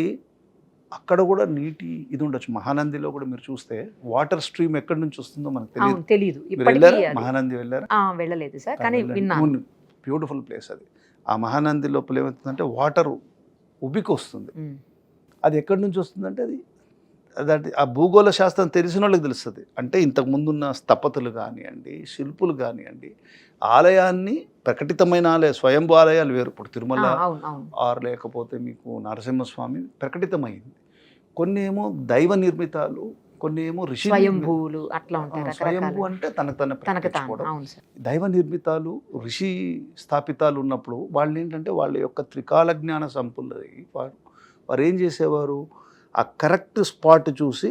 Speaker 3: అక్కడ కూడా నీటి ఇది ఉండొచ్చు. మహానందిలో కూడా మీరు చూస్తే వాటర్ స్ట్రీమ్ ఎక్కడి నుంచి వస్తుందో మనకు తెలియదు. మహానంది వెళ్ళారా?
Speaker 2: వెళ్ళలేదు సార్, కానీ విన్నాను.
Speaker 3: బ్యూటిఫుల్ ప్లేస్ అది. ఆ మహానంది లోపల ఏమవుతుందంటే వాటర్ ఉబికి వస్తుంది. అది ఎక్కడి నుంచి వస్తుందంటే అది ఆ భూగోళ శాస్త్రం తెలిసిన వాళ్ళకి తెలుస్తుంది. అంటే ఇంతకు ముందున్న స్థపతులు కానివ్వండి, శిల్పులు కానివ్వండి, ఆలయాన్ని ప్రకటితమైన స్వయంభూ ఆలయాలు వేరు. ఇప్పుడు తిరుమల ఆర్ లేకపోతే మీకు నరసింహస్వామి ప్రకటితమైంది. కొన్ని ఏమో దైవ నిర్మితాలు, కొన్ని ఏమో ఋషి
Speaker 2: స్వయంభూలు అట్లా ఉంటాయి.
Speaker 3: స్వయంభూ అంటే తనకు దైవ నిర్మితాలు, ఋషి స్థాపితాలు ఉన్నప్పుడు వాళ్ళు ఏంటంటే వాళ్ళ యొక్క త్రికాల జ్ఞాన సంపన్నది. వారు ఏం చేసేవారు, ఆ కరెక్ట్ స్పాట్ చూసి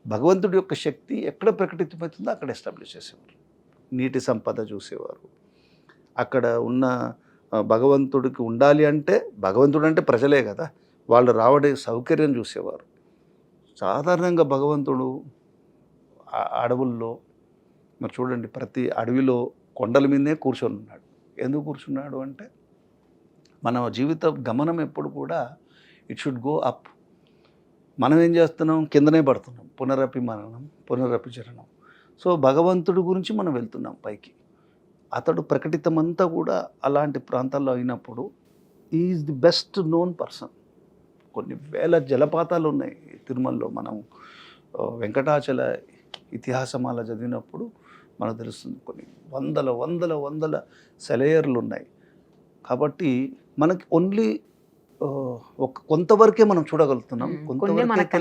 Speaker 3: భగవంతుడి యొక్క శక్తి ఎక్కడ ప్రకటితమవుతుందో అక్కడ ఎస్టాబ్లిష్ చేసేవారు. నీటి సంపద చూసేవారు. అక్కడ ఉన్న భగవంతుడికి ఉండాలి అంటే, భగవంతుడు అంటే ప్రజలే కదా, వాళ్ళు రావడే సౌకర్యం చూసేవారు. సాధారణంగా భగవంతుడు అడవుల్లో మరి చూడండి, ప్రతి అడవిలో కొండల మీదే కూర్చొని ఉన్నాడు. ఎందుకు కూర్చున్నాడు అంటే, మన జీవిత గమనం ఎప్పుడు కూడా ఇట్ షుడ్ గో అప్. మనం ఏం చేస్తున్నాం, కిందనే పడుతున్నాం. పునరపి మననం, పునరపి జననం. సో భగవంతుడి గురించి మనం వెళ్తున్నాం పైకి. అతడు ప్రకటితమంతా కూడా అలాంటి ప్రాంతాల్లో అయినప్పుడు is the best known person. కొన్ని వేల జలపాతాలు ఉన్నాయి తిరుమలలో. మనం వెంకటాచల ఇతిహాసమాల చదివినప్పుడు మనకు తెలుస్తుంది కొన్ని వందల వందల వందల సెలయర్లు ఉన్నాయి. కాబట్టి మనకి ఓన్లీ ఒక కొంతవరకే మనం చూడగలుగుతున్నాం, కొంతవరకే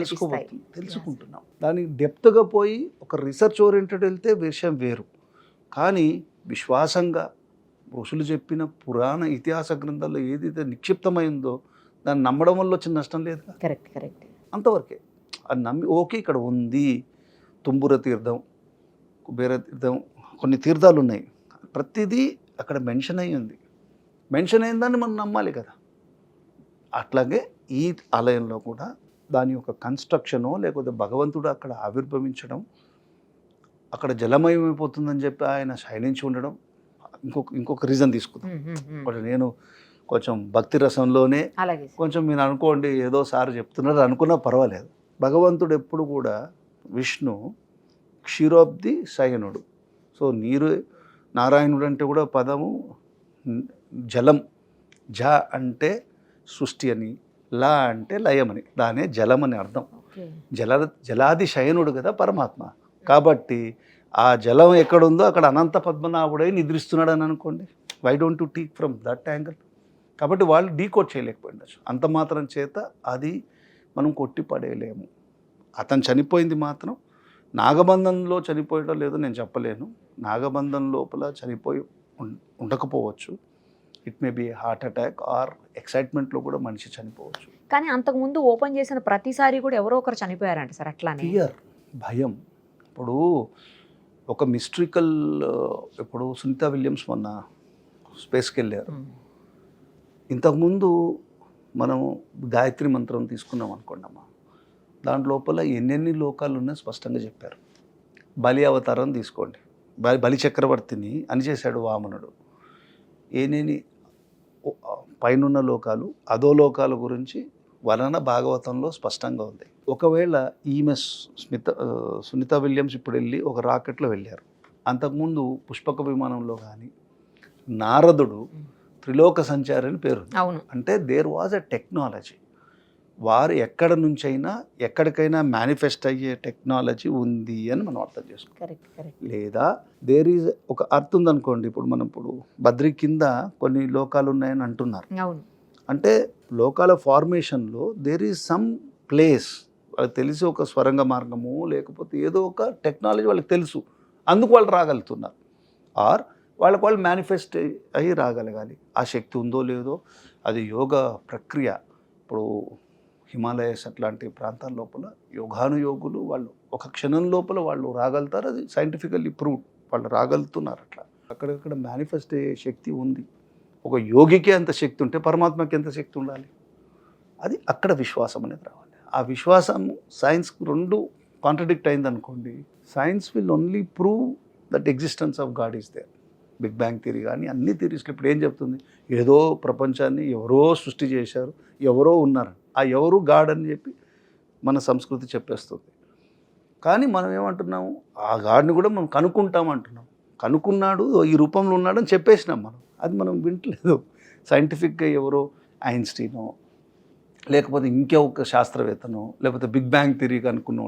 Speaker 3: తెలుసుకుంటున్నాం. దాని డెప్త్గా పోయి ఒక రీసెర్చ్ ఓరియంటెడ్ వెళ్తే విషయం వేరు. కానీ విశ్వాసంగా ఋషులు చెప్పిన పురాణ ఇతిహాస గ్రంథాల్లో ఏదైతే నిక్షిప్తమైందో దాన్ని నమ్మడం వల్ల వచ్చిన నష్టం లేదు.
Speaker 2: కరెక్ట్
Speaker 3: అంతవరకే. అది నమ్మి ఓకే ఇక్కడ ఉంది, తుంబుర తీర్థం, కుబేర తీర్థం, కొన్ని తీర్థాలు ఉన్నాయి, ప్రతిదీ అక్కడ మెన్షన్ అయ్యి ఉంది. మెన్షన్ అయిన దాన్ని మనం నమ్మాలి కదా. అట్లాగే ఈ ఆలయంలో కూడా దాని యొక్క కన్స్ట్రక్షను, లేకపోతే భగవంతుడు అక్కడ ఆవిర్భవించడం, అక్కడ జలమయమైపోతుందని చెప్పి ఆయన శయనించి ఉండడం ఇంకొక రీజన్ తీసుకుందాం. నేను కొంచెం భక్తి రసంలోనే కొంచెం మీరు అనుకోండి ఏదో సార్ చెప్తున్నారు అనుకున్నా పర్వాలేదు. భగవంతుడు ఎప్పుడు కూడా విష్ణు క్షీరోబ్ది శయనుడు. సో నీరు నారాయణుడు అంటే కూడా పదము జలం. జ అంటే సృష్టి అని, లా అంటే లయం అని, దానే జలం అని అర్థం. జలాది శయనుడు కదా పరమాత్మ. కాబట్టి ఆ జలం ఎక్కడుందో అక్కడ అనంత పద్మనాభుడై నిద్రిస్తున్నాడు అని అనుకోండి. Why don't you take from that angle? కాబట్టి వాళ్ళు డీకోడ్ చేయలేకపోయిండొచ్చు. అంత మాత్రం చేత అది మనం కొట్టి పడేయలేము. అతను చనిపోయింది మాత్రం నాగబంధంలో చనిపోయడం లేదో నేను చెప్పలేను. నాగబంధం లోపల చనిపోయి ఉండకపోవచ్చు. It may be heart attack or ఎక్సైట్మెంట్లో కూడా మనిషి చనిపోవచ్చు.
Speaker 2: కానీ అంతకుముందు ఓపెన్ చేసిన ప్రతిసారి కూడా ఎవరో ఒకరు చనిపోయారంట సార్. అట్లానే
Speaker 3: ఫియర్, భయం. ఇప్పుడు ఒక మిస్ట్రికల్, ఇప్పుడు సునీత విలియమ్స్ మొన్న స్పేస్కి వెళ్ళారు. ఇంతకుముందు మనం గాయత్రి మంత్రం తీసుకున్నాం అనుకోండమ్మా, దాంట్ లోపల ఎన్నెన్ని లోకాలు ఉన్నాయో స్పష్టంగా చెప్పారు. బలి అవతారం తీసుకోండి, బలి చక్రవర్తిని అని చేశాడు వామనుడు. ఏనేని పైనున్న లోకాలు, అధో లోకాల గురించి వలన భాగవతంలో స్పష్టంగా ఉంది. ఒకవేళ ఈమె సునీత విలియమ్స్ ఇప్పుడు వెళ్ళి ఒక రాకెట్లో వెళ్ళారు. అంతకుముందు పుష్పక విమానంలో కానీ నారదుడు త్రిలోక సంచారి అని పేరు.
Speaker 2: అవును.
Speaker 3: అంటే దేర్ వాజ్ ఎ టెక్నాలజీ. వారు ఎక్కడ నుంచైనా ఎక్కడికైనా మేనిఫెస్ట్ అయ్యే టెక్నాలజీ ఉంది అని మనం అర్థం చేసుకోవాలి. లేదా దేర్ ఈజ్ ఒక అర్త్ ఉందనుకోండి. ఇప్పుడు మనం ఇప్పుడు బద్రి కింద కొన్ని లోకాలు ఉన్నాయని అంటున్నారు.
Speaker 2: అవును.
Speaker 3: అంటే లోకాల ఫార్మేషన్లో దేర్ ఈజ్ సమ్ ప్లేస్. వాళ్ళకి తెలిసి ఒక స్వరంగ మార్గము లేకపోతే ఏదో ఒక టెక్నాలజీ వాళ్ళకి తెలుసు, అందుకు వాళ్ళు రాగలుగుతున్నారు. ఆర్ వాళ్ళు మేనిఫెస్ట్ అయ్యి రాగలగాలి. ఆ శక్తి ఉందో లేదో అది యోగ ప్రక్రియ. ఇప్పుడు హిమాలయస్ అట్లాంటి ప్రాంతాల లోపల యోగానుయోగులు వాళ్ళు ఒక క్షణం లోపల వాళ్ళు రాగలుగుతారు. అది సైంటిఫికల్లీ ప్రూవ్, వాళ్ళు రాగలుగుతున్నారు. అట్లా అక్కడక్కడ మేనిఫెస్ట్ అయ్యే శక్తి ఉంది. ఒక యోగికి అంత శక్తి ఉంటే పరమాత్మకి ఎంత శక్తి ఉండాలి? అది అక్కడ విశ్వాసం అనేది రావాలి. ఆ విశ్వాసం సైన్స్ రెండు కాంట్రడిక్ట్ అయిందనుకోండి, science will only prove that existence of god is there. Big bang theory కానీ అన్ని థియరీస్లో ఇప్పుడు ఏం చెప్తుంది? ఏదో ప్రపంచాన్ని ఎవరో సృష్టి చేశారు, ఎవరో ఉన్నారు, ఆ ఎవరు గాడ్ అని చెప్పి మన సంస్కృతి చెప్పేస్తుంది. కానీ మనం ఏమంటున్నాము, ఆ గాడ్ని కూడా మనం కనుక్కుంటామంటున్నాం. కనుక్కున్నాడు, ఈ రూపంలో ఉన్నాడని చెప్పేసినాం మనం. అది మనం వింటలేదు. సైంటిఫిక్గా ఎవరో ఐన్స్టీనో లేకపోతే ఇంకొక శాస్త్రవేత్తనో లేకపోతే బిగ్ బ్యాంగ్ థియరీ కనుక్కున్న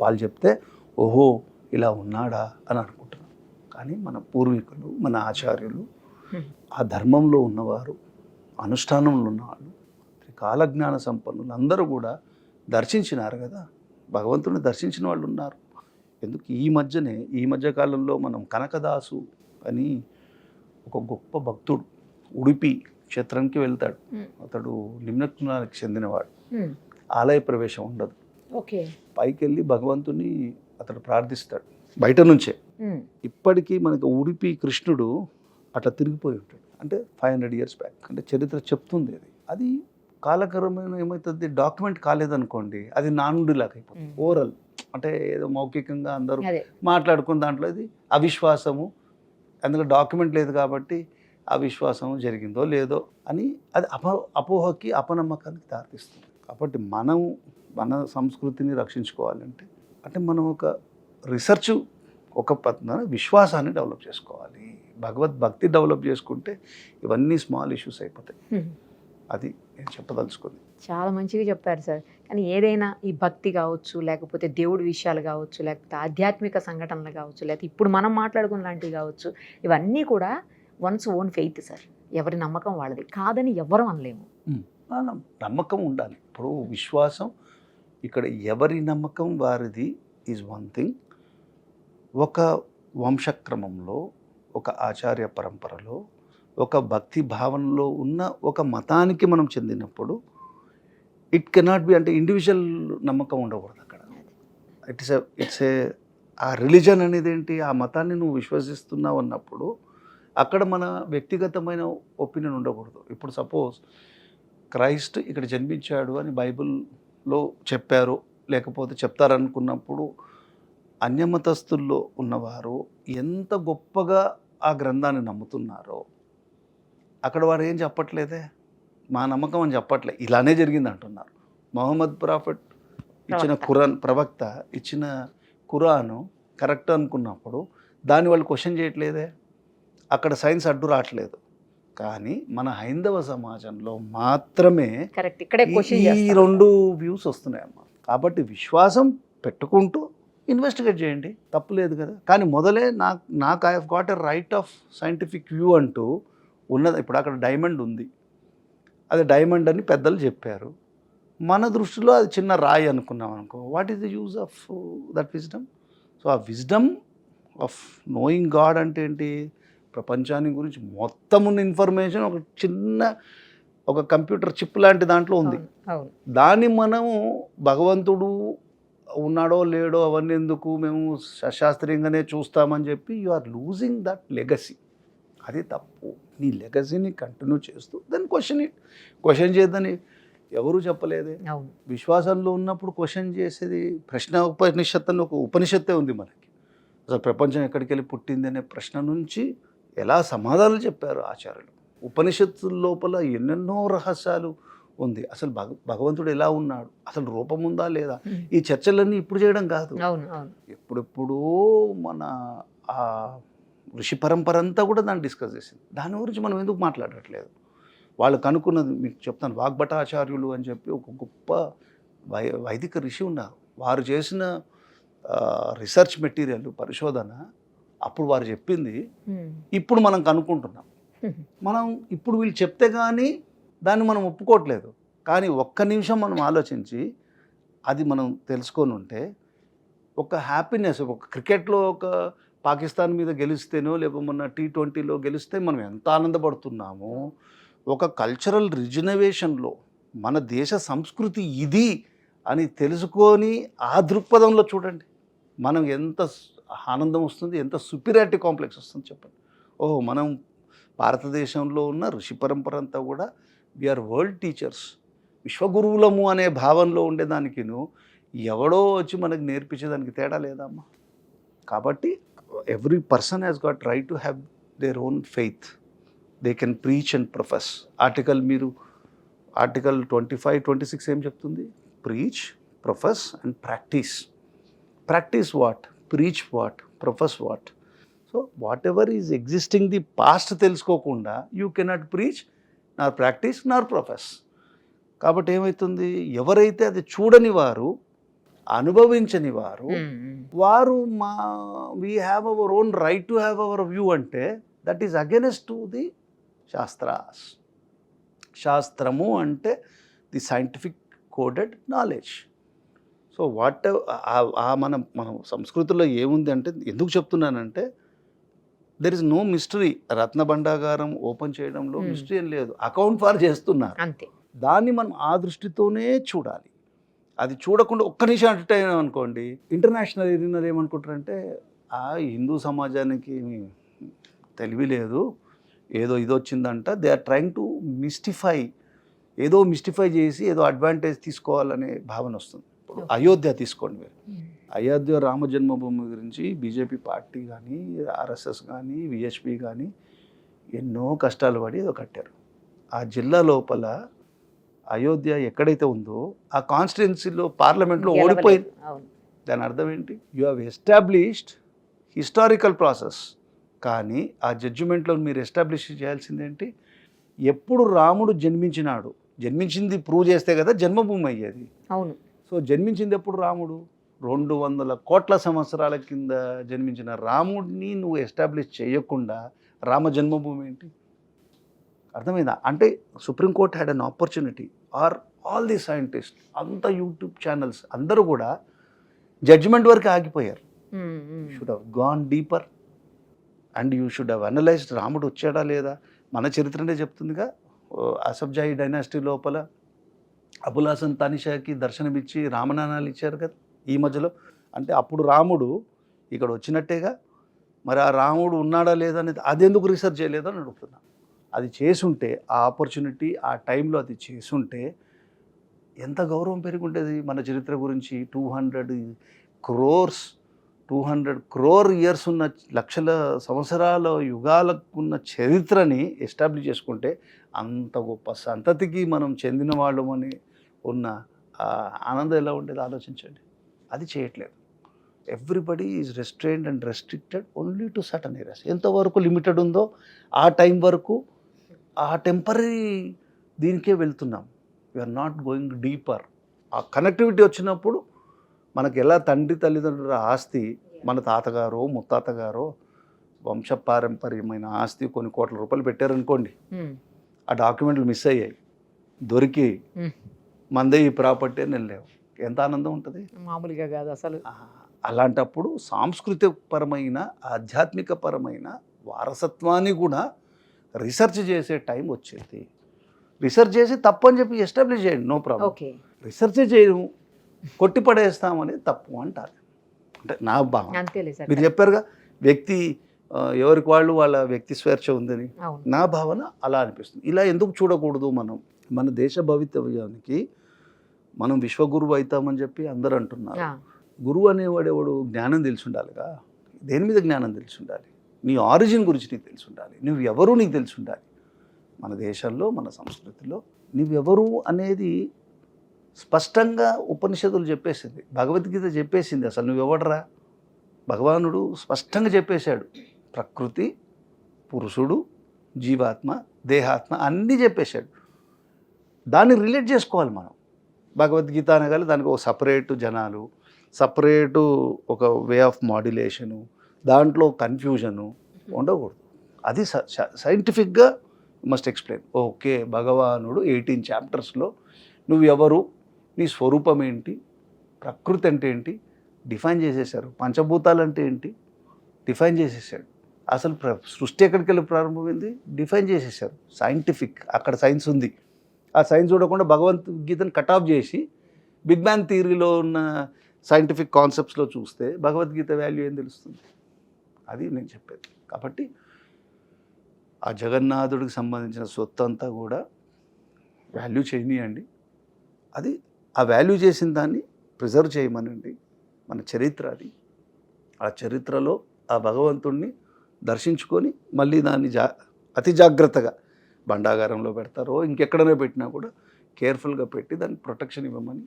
Speaker 3: వాళ్ళు చెప్తే ఓహో ఇలా ఉన్నాడా అని అనుకుంటున్నాం. కానీ మన పూర్వీకులు, మన ఆచార్యులు, ఆ ధర్మంలో ఉన్నవారు, అనుష్ఠానంలో ఉన్నవాళ్ళు, కాలజ్ఞాన సంపన్నులు అందరూ కూడా దర్శించినారు కదా. భగవంతుని దర్శించిన వాళ్ళు ఉన్నారు. ఎందుకు ఈ మధ్య కాలంలో మనం కనకదాసు అని ఒక గొప్ప భక్తుడు ఉడిపి క్షేత్రానికి వెళ్తాడు. అతడు నిమ్నకులానికి చెందినవాడు. ఆలయ ప్రవేశం ఉండదు. పైకి వెళ్ళి భగవంతుని అతడు ప్రార్థిస్తాడు బయట నుంచే. ఇప్పటికీ మనకు ఉడిపి కృష్ణుడు అట్లా తిరిగిపోయి ఉంటాడు. అంటే 500 years బ్యాక్. అంటే చరిత్ర చెప్తుంది. అది కాలక్రమేణా ఏమవుతుంది, డాక్యుమెంట్ కాలేదనుకోండి, అది నానుడిలాగా అయిపోతుంది. ఓరల్ అంటే ఏదో మౌఖికంగా అందరూ మాట్లాడుకున్న దాంట్లో ఇది అవిశ్వాసము. అందులో డాక్యుమెంట్ లేదు కాబట్టి అవిశ్వాసం జరిగిందో లేదో అని అది అపోహకి, అపనమ్మకానికి దారితీస్తుంది. కాబట్టి మనం మన సంస్కృతిని రక్షించుకోవాలంటే అంటే మనం ఒక రీసెర్చ్, ఒక విశ్వాసాన్ని డెవలప్ చేసుకోవాలి. భగవద్భక్తి డెవలప్ చేసుకుంటే ఇవన్నీ స్మాల్ ఇష్యూస్ అయిపోతాయి. అది నేను చెప్పదలుచుకుంది.
Speaker 2: చాలా మంచిగా చెప్పారు సార్. కానీ ఏదైనా ఈ భక్తి కావచ్చు, లేకపోతే దేవుడి విషయాలు కావచ్చు, లేకపోతే ఆధ్యాత్మిక సంఘటనలు కావచ్చు, లేకపోతే ఇప్పుడు మనం మాట్లాడుకున్న లాంటివి కావచ్చు, ఇవన్నీ కూడా వన్స్ ఓన్ ఫెయిత్ సార్. ఎవరి నమ్మకం వాళ్ళది, కాదని ఎవరు అనలేము.
Speaker 3: నమ్మకం ఉండాలి. ఇప్పుడు విశ్వాసం ఇక్కడ ఎవరి నమ్మకం వారిది ఈజ్ వన్ థింగ్. ఒక వంశక్రమంలో, ఒక ఆచార్య పరంపరలో, ఒక భక్తి భావనలో ఉన్న ఒక మతానికి మనం చెందినప్పుడు ఇట్ కెనాట్ బి, అంటే ఇండివిజువల్ నమ్మకం ఉండకూడదు అక్కడ. ఇట్స్ ఏ ఆ రిలీజన్ అనేది ఏంటి, ఆ మతాన్ని నువ్వు విశ్వసిస్తున్నావు అన్నప్పుడు అక్కడ మన వ్యక్తిగతమైన ఒపీనియన్ ఉండకూడదు. ఇప్పుడు సపోజ్ క్రైస్ట్ ఇక్కడ జన్మించాడు అని బైబిల్లో చెప్పారు, లేకపోతే చెప్తారనుకున్నప్పుడు అన్యమతస్థుల్లో ఉన్నవారు ఎంత గొప్పగా ఆ గ్రంథాన్ని నమ్ముతున్నారో అక్కడ వారు ఏం చెప్పట్లేదే, మా నమ్మకం అని చెప్పట్లే, ఇలానే జరిగింది అంటున్నారు. మొహమ్మద్ ప్రాఫెట్ ఇచ్చిన ఖురాన్, ప్రవక్త ఇచ్చిన ఖురాను కరెక్ట్ అనుకున్నప్పుడు దాన్ని వాళ్ళు క్వశ్చన్ చేయట్లేదే, అక్కడ సైన్స్ అడ్డు రావట్లేదు. కానీ మన హైందవ సమాజంలో మాత్రమే ఈ రెండు వ్యూస్ వస్తున్నాయమ్మా. కాబట్టి విశ్వాసం పెట్టుకుంటూ ఇన్వెస్టిగేట్ చేయండి, తప్పులేదు కదా. కానీ మొదలే నాకు I have got a right of scientific view అంటూ ఉన్నది. ఇప్పుడు అక్కడ డైమండ్ ఉంది, అది డైమండ్ అని పెద్దలు చెప్పారు, మన దృష్టిలో అది చిన్న రాయి అనుకున్నాం అనుకో, what is the use of that wisdom? So ఆ విజ్డమ్ ఆఫ్ నోయింగ్ గాడ్ అంటే ఏంటి, ప్రపంచాన్ని గురించి మొత్తం ఉన్న ఇన్ఫర్మేషన్ ఒక కంప్యూటర్ చిప్ లాంటి దాంట్లో ఉంది. దాన్ని మనము భగవంతుడు ఉన్నాడో లేడో అవన్నీ ఎందుకు, మేము శాస్త్రీయంగానే చూస్తామని చెప్పి you are losing that legacy. అది తప్పు. నీ లెగసీని కంటిన్యూ చేస్తూ దాన్ని క్వశ్చన్ చేద్దని ఎవరు చెప్పలేదే. విశ్వాసంలో ఉన్నప్పుడు క్వశ్చన్ చేసేది ప్రశ్న ఉపనిషత్తు అని ఒక ఉపనిషత్తే ఉంది మనకి. అసలు ప్రపంచం ఎక్కడికి వెళ్ళి పుట్టింది అనే ప్రశ్న నుంచి ఎలా సమాధానాలు చెప్పారు ఆచార్యులు. ఉపనిషత్తుల లోపల ఎన్నెన్నో రహస్యాలు ఉంది. అసలు భగవంతుడు ఎలా ఉన్నాడు, అసలు రూపం ఉందా లేదా, ఈ చర్చలన్నీ ఇప్పుడు చేయడం కాదు. ఎప్పుడెప్పుడో మన ఆ ఋషి పరంపర అంతా కూడా దాన్ని డిస్కస్ చేసింది. దాని గురించి మనం ఎందుకు మాట్లాడట్లేదు? వాళ్ళు కనుక్కున్నది మీకు చెప్తాను. వాగ్భటాచార్యులు అని చెప్పి ఒక గొప్ప వైదిక ఋషి ఉన్నారు. వారు చేసిన రీసెర్చ్ మెటీరియల్ పరిశోధన అప్పుడు వారు చెప్పింది ఇప్పుడు మనం కనుక్కుంటున్నాం. మనం ఇప్పుడు వీళ్ళు చెప్తే కానీ దాన్ని మనం ఒప్పుకోవట్లేదు. కానీ ఒక్క నిమిషం మనం ఆలోచించి అది మనం తెలుసుకొని ఉంటే ఒక హ్యాపీనెస్, ఒక క్రికెట్లో ఒక పాకిస్తాన్ మీద గెలిస్తేనో లేకపోతే మొన్న T20లో గెలిస్తే మనం ఎంత ఆనందపడుతున్నామో, ఒక కల్చరల్ రిజనవేషన్లో మన దేశ సంస్కృతి ఇది అని తెలుసుకొని ఆ దృక్పథంలో చూడండి మనం ఎంత ఆనందం వస్తుంది, ఎంత సుపీరియారిటీ కాంప్లెక్స్ వస్తుంది చెప్పండి. ఓహో, మనం భారతదేశంలో ఉన్న ఋషి పరంపర అంతా కూడా వీఆర్ వరల్డ్ టీచర్స్, విశ్వగురువులము అనే భావనలో ఉండేదానికిను ఎవడో వచ్చి మనకు నేర్పించేదానికి తేడా లేదమ్మా. కాబట్టి every person has got right to have their own faith. They can preach and profess. Article 25, 26 ఏం చెప్తుంది? Preach, profess and practice. Practice what? Preach what? Profess what? So what ever is existing the past తెలుసుకోకుండా you cannot preach, Nar practice, Nar profess. కాబట్టి ఏమవుతుంది, ఎవరైతే అది చూడని వారు, అనుభవించని వారు, we have our own right to have our view అంటే that is against to the shastras. శాస్త్రము అంటే the scientific coded knowledge. So మన సంస్కృతిలో ఏముంది అంటే, ఎందుకు చెప్తున్నానంటే దెర్ ఇస్ నో మిస్టరీ. రత్న భండాగారం ఓపెన్ చేయడంలో మిస్టరీ ఏం లేదు, అకౌంట్ ఫార్ చేస్తున్నారు అంతే. దాన్ని మనం ఆ దృష్టితోనే చూడాలి. అది చూడకుండా ఒక్క నిమిషం అటైనా అనుకోండి, ఇంటర్నేషనల్ ఎరీనాలు ఏమనుకుంటారంటే ఆ హిందూ సమాజానికి తెలివి లేదు, ఏదో ఇది వచ్చిందంట. They are trying to mystify చేసి ఏదో అడ్వాంటేజ్ తీసుకోవాలనే భావన వస్తుంది. ఇప్పుడు అయోధ్య తీసుకోండి మీరు. అయోధ్య రామ జన్మభూమి గురించి బీజేపీ పార్టీ కానీ, ఆర్ఎస్ఎస్ కానీ, విహెచ్పి కానీ ఎన్నో కష్టాలు పడి ఏదో కట్టారు. ఆ జిల్లా లోపల అయోధ్య ఎక్కడైతే ఉందో ఆ కాన్స్టిట్యున్సీలో పార్లమెంట్లో ఓడిపోయింది. దాని అర్థం ఏంటి? You have established historical process. కానీ ఆ జడ్జిమెంట్లో మీరు ఎస్టాబ్లిష్ చేయాల్సిందేంటి? ఎప్పుడు రాముడు జన్మించినాడు, జన్మించింది ప్రూవ్ చేస్తే కదా జన్మభూమి అయ్యేది.
Speaker 2: అవును.
Speaker 3: సో జన్మించింది ఎప్పుడు రాముడు? 200 కోట్ల సంవత్సరాల కింద జన్మించిన రాముడిని నువ్వు ఎస్టాబ్లిష్ చేయకుండా రామ జన్మభూమి ఏంటి? అర్థమైందా? అంటే supreme court had an opportunity, or all the scientist, అంత యూట్యూబ్ ఛానల్స్ అందరూ కూడా జడ్జిమెంట్ వరకు ఆగిపోయారు. Should have gone deeper and you should have analysed రాముడు వచ్చాడా లేదా. మన చరిత్రనే చెప్తుందిగా, అసబ్జాయి డైనాసిటీ లోపల అబుల్ హసన్ తానిషాకి దర్శనమిచ్చి రామనాణాలు ఇచ్చారు కదా ఈ మధ్యలో. అంటే అప్పుడు రాముడు ఇక్కడ వచ్చినట్టేగా. మరి ఆ రాముడు ఉన్నాడా లేదా అనేది అది ఎందుకు రీసెర్చ్ చేయలేదని అడుగుతున్నా. అది చేసుంటే, ఆ ఆపర్చునిటీ ఆ టైంలో అది చేసుంటే ఎంత గౌరవం పెరిగి ఉండేది మన చరిత్ర గురించి. 200 crore ఇయర్స్ ఉన్న, లక్షల సంవత్సరాల యుగాలకు ఉన్న చరిత్రని ఎస్టాబ్లిష్ చేసుకుంటే అంత గొప్ప సంతతికి మనం చెందిన వాళ్ళమని ఉన్న ఆనందం ఎలా ఉండేది ఆలోచించండి. అది చేయట్లేదు. Everybody is restrained and restricted only to certain areas. ఎంతవరకు లిమిటెడ్ ఉందో ఆ టైం వరకు ఆ టెంపరీ దీనికే వెళ్తున్నాం. We are not going deeper. ఆ కనెక్టివిటీ వచ్చినప్పుడు మనకు ఎలా తండ్రి తల్లిదండ్రుల ఆస్తి, మన తాతగారో ముత్తాతగారో వంశపారంపర్యమైన ఆస్తి కొన్ని కోట్ల రూపాయలు పెట్టారనుకోండి, ఆ డాక్యుమెంట్లు మిస్ అయ్యాయి, దొరికి మందే ఈ ప్రాపర్టీ అని వెళ్ళావు, ఎంత ఆనందం ఉంటుంది.
Speaker 2: మామూలుగా కాదు అసలు.
Speaker 3: అలాంటప్పుడు సాంస్కృతికపరమైన ఆధ్యాత్మికపరమైన వారసత్వాన్ని కూడా రీసెర్చ్ చేసే టైం వచ్చేది. రీసెర్చ్ చేసి తప్పు అని చెప్పి ఎస్టాబ్లిష్ చేయండి, నో ప్రాబ్లం. రీసెర్చ్ చేయము, కొట్టి పడేస్తామని తప్పు అంటారు. అంటే నా భావన. మీరు చెప్పారుగా వ్యక్తి ఎవరికి వాళ్ళ వ్యక్తి స్వేచ్ఛ ఉందని, నా భావన అలా అనిపిస్తుంది. ఇలా ఎందుకు చూడకూడదు? మనం మన దేశ భవితవ్యానికి మనం విశ్వగురువు అవుతామని చెప్పి అందరూ అంటున్నారు. గురువు అనేవాడు ఎవడు? జ్ఞానం తెలిసి ఉండాలిగా. దేని మీద జ్ఞానం తెలిసి ఉండాలి? నీ ఆరిజిన్ గురించి నీకు తెలిసి ఉండాలి. నువ్వు ఎవరు నీకు తెలిసి ఉండాలి. మన దేశంలో, మన సంస్కృతిలో నువ్వెవరు అనేది స్పష్టంగా ఉపనిషత్తులు చెప్పేసింది, భగవద్గీత చెప్పేసింది. అసలు నువ్వెవడరా? భగవానుడు స్పష్టంగా చెప్పేశాడు. ప్రకృతి, పురుషుడు, జీవాత్మ, దేహాత్మ అన్నీ చెప్పేశాడు. దాన్ని రిలేట్ చేసుకోవాలి మనం. భగవద్గీత అనగానే దానికి ఒక సపరేటు జనాలు, సపరేటు ఒక వే ఆఫ్ మాడ్యులేషను, దాంట్లో కన్ఫ్యూజను ఉండకూడదు. అది సైంటిఫిక్గా మస్ట్ ఎక్స్ప్లెయిన్. ఓకే, భగవానుడు 18 చాప్టర్స్లో నువ్వు ఎవరు, నీ స్వరూపం ఏంటి, ప్రకృతి అంటే ఏంటి డిఫైన్ చేసేసారు. పంచభూతాలు అంటే ఏంటి డిఫైన్ చేసేసాడు. అసలు సృష్టి ఎక్కడికి వెళ్ళి ప్రారంభమైంది డిఫైన్ చేసేసారు. సైంటిఫిక్, అక్కడ సైన్స్ ఉంది. ఆ సైన్స్ చూడకుండా భగవద్గీతను కట్ ఆఫ్ చేసి బిగ్ బ్యాంగ్ థియరీలో ఉన్న సైంటిఫిక్ కాన్సెప్ట్స్లో చూస్తే భగవద్గీత వాల్యూ ఏం తెలుస్తుంది? అది నేను చెప్పేది. కాబట్టి ఆ జగన్నాథుడికి సంబంధించిన సొత్తు అంతా కూడా వాల్యూ చేయనియండి. అది ఆ వాల్యూ చేసిన దాన్ని ప్రిజర్వ్ చేయమనండి. మన చరిత్ర అది. ఆ చరిత్రలో ఆ భగవంతుణ్ణి దర్శించుకొని మళ్ళీ దాన్ని అతి జాగ్రత్తగా బండాగారంలో పెడతారో ఇంకెక్కడనే పెట్టినా కూడా కేర్ఫుల్గా పెట్టి దానికి ప్రొటెక్షన్ ఇవ్వమని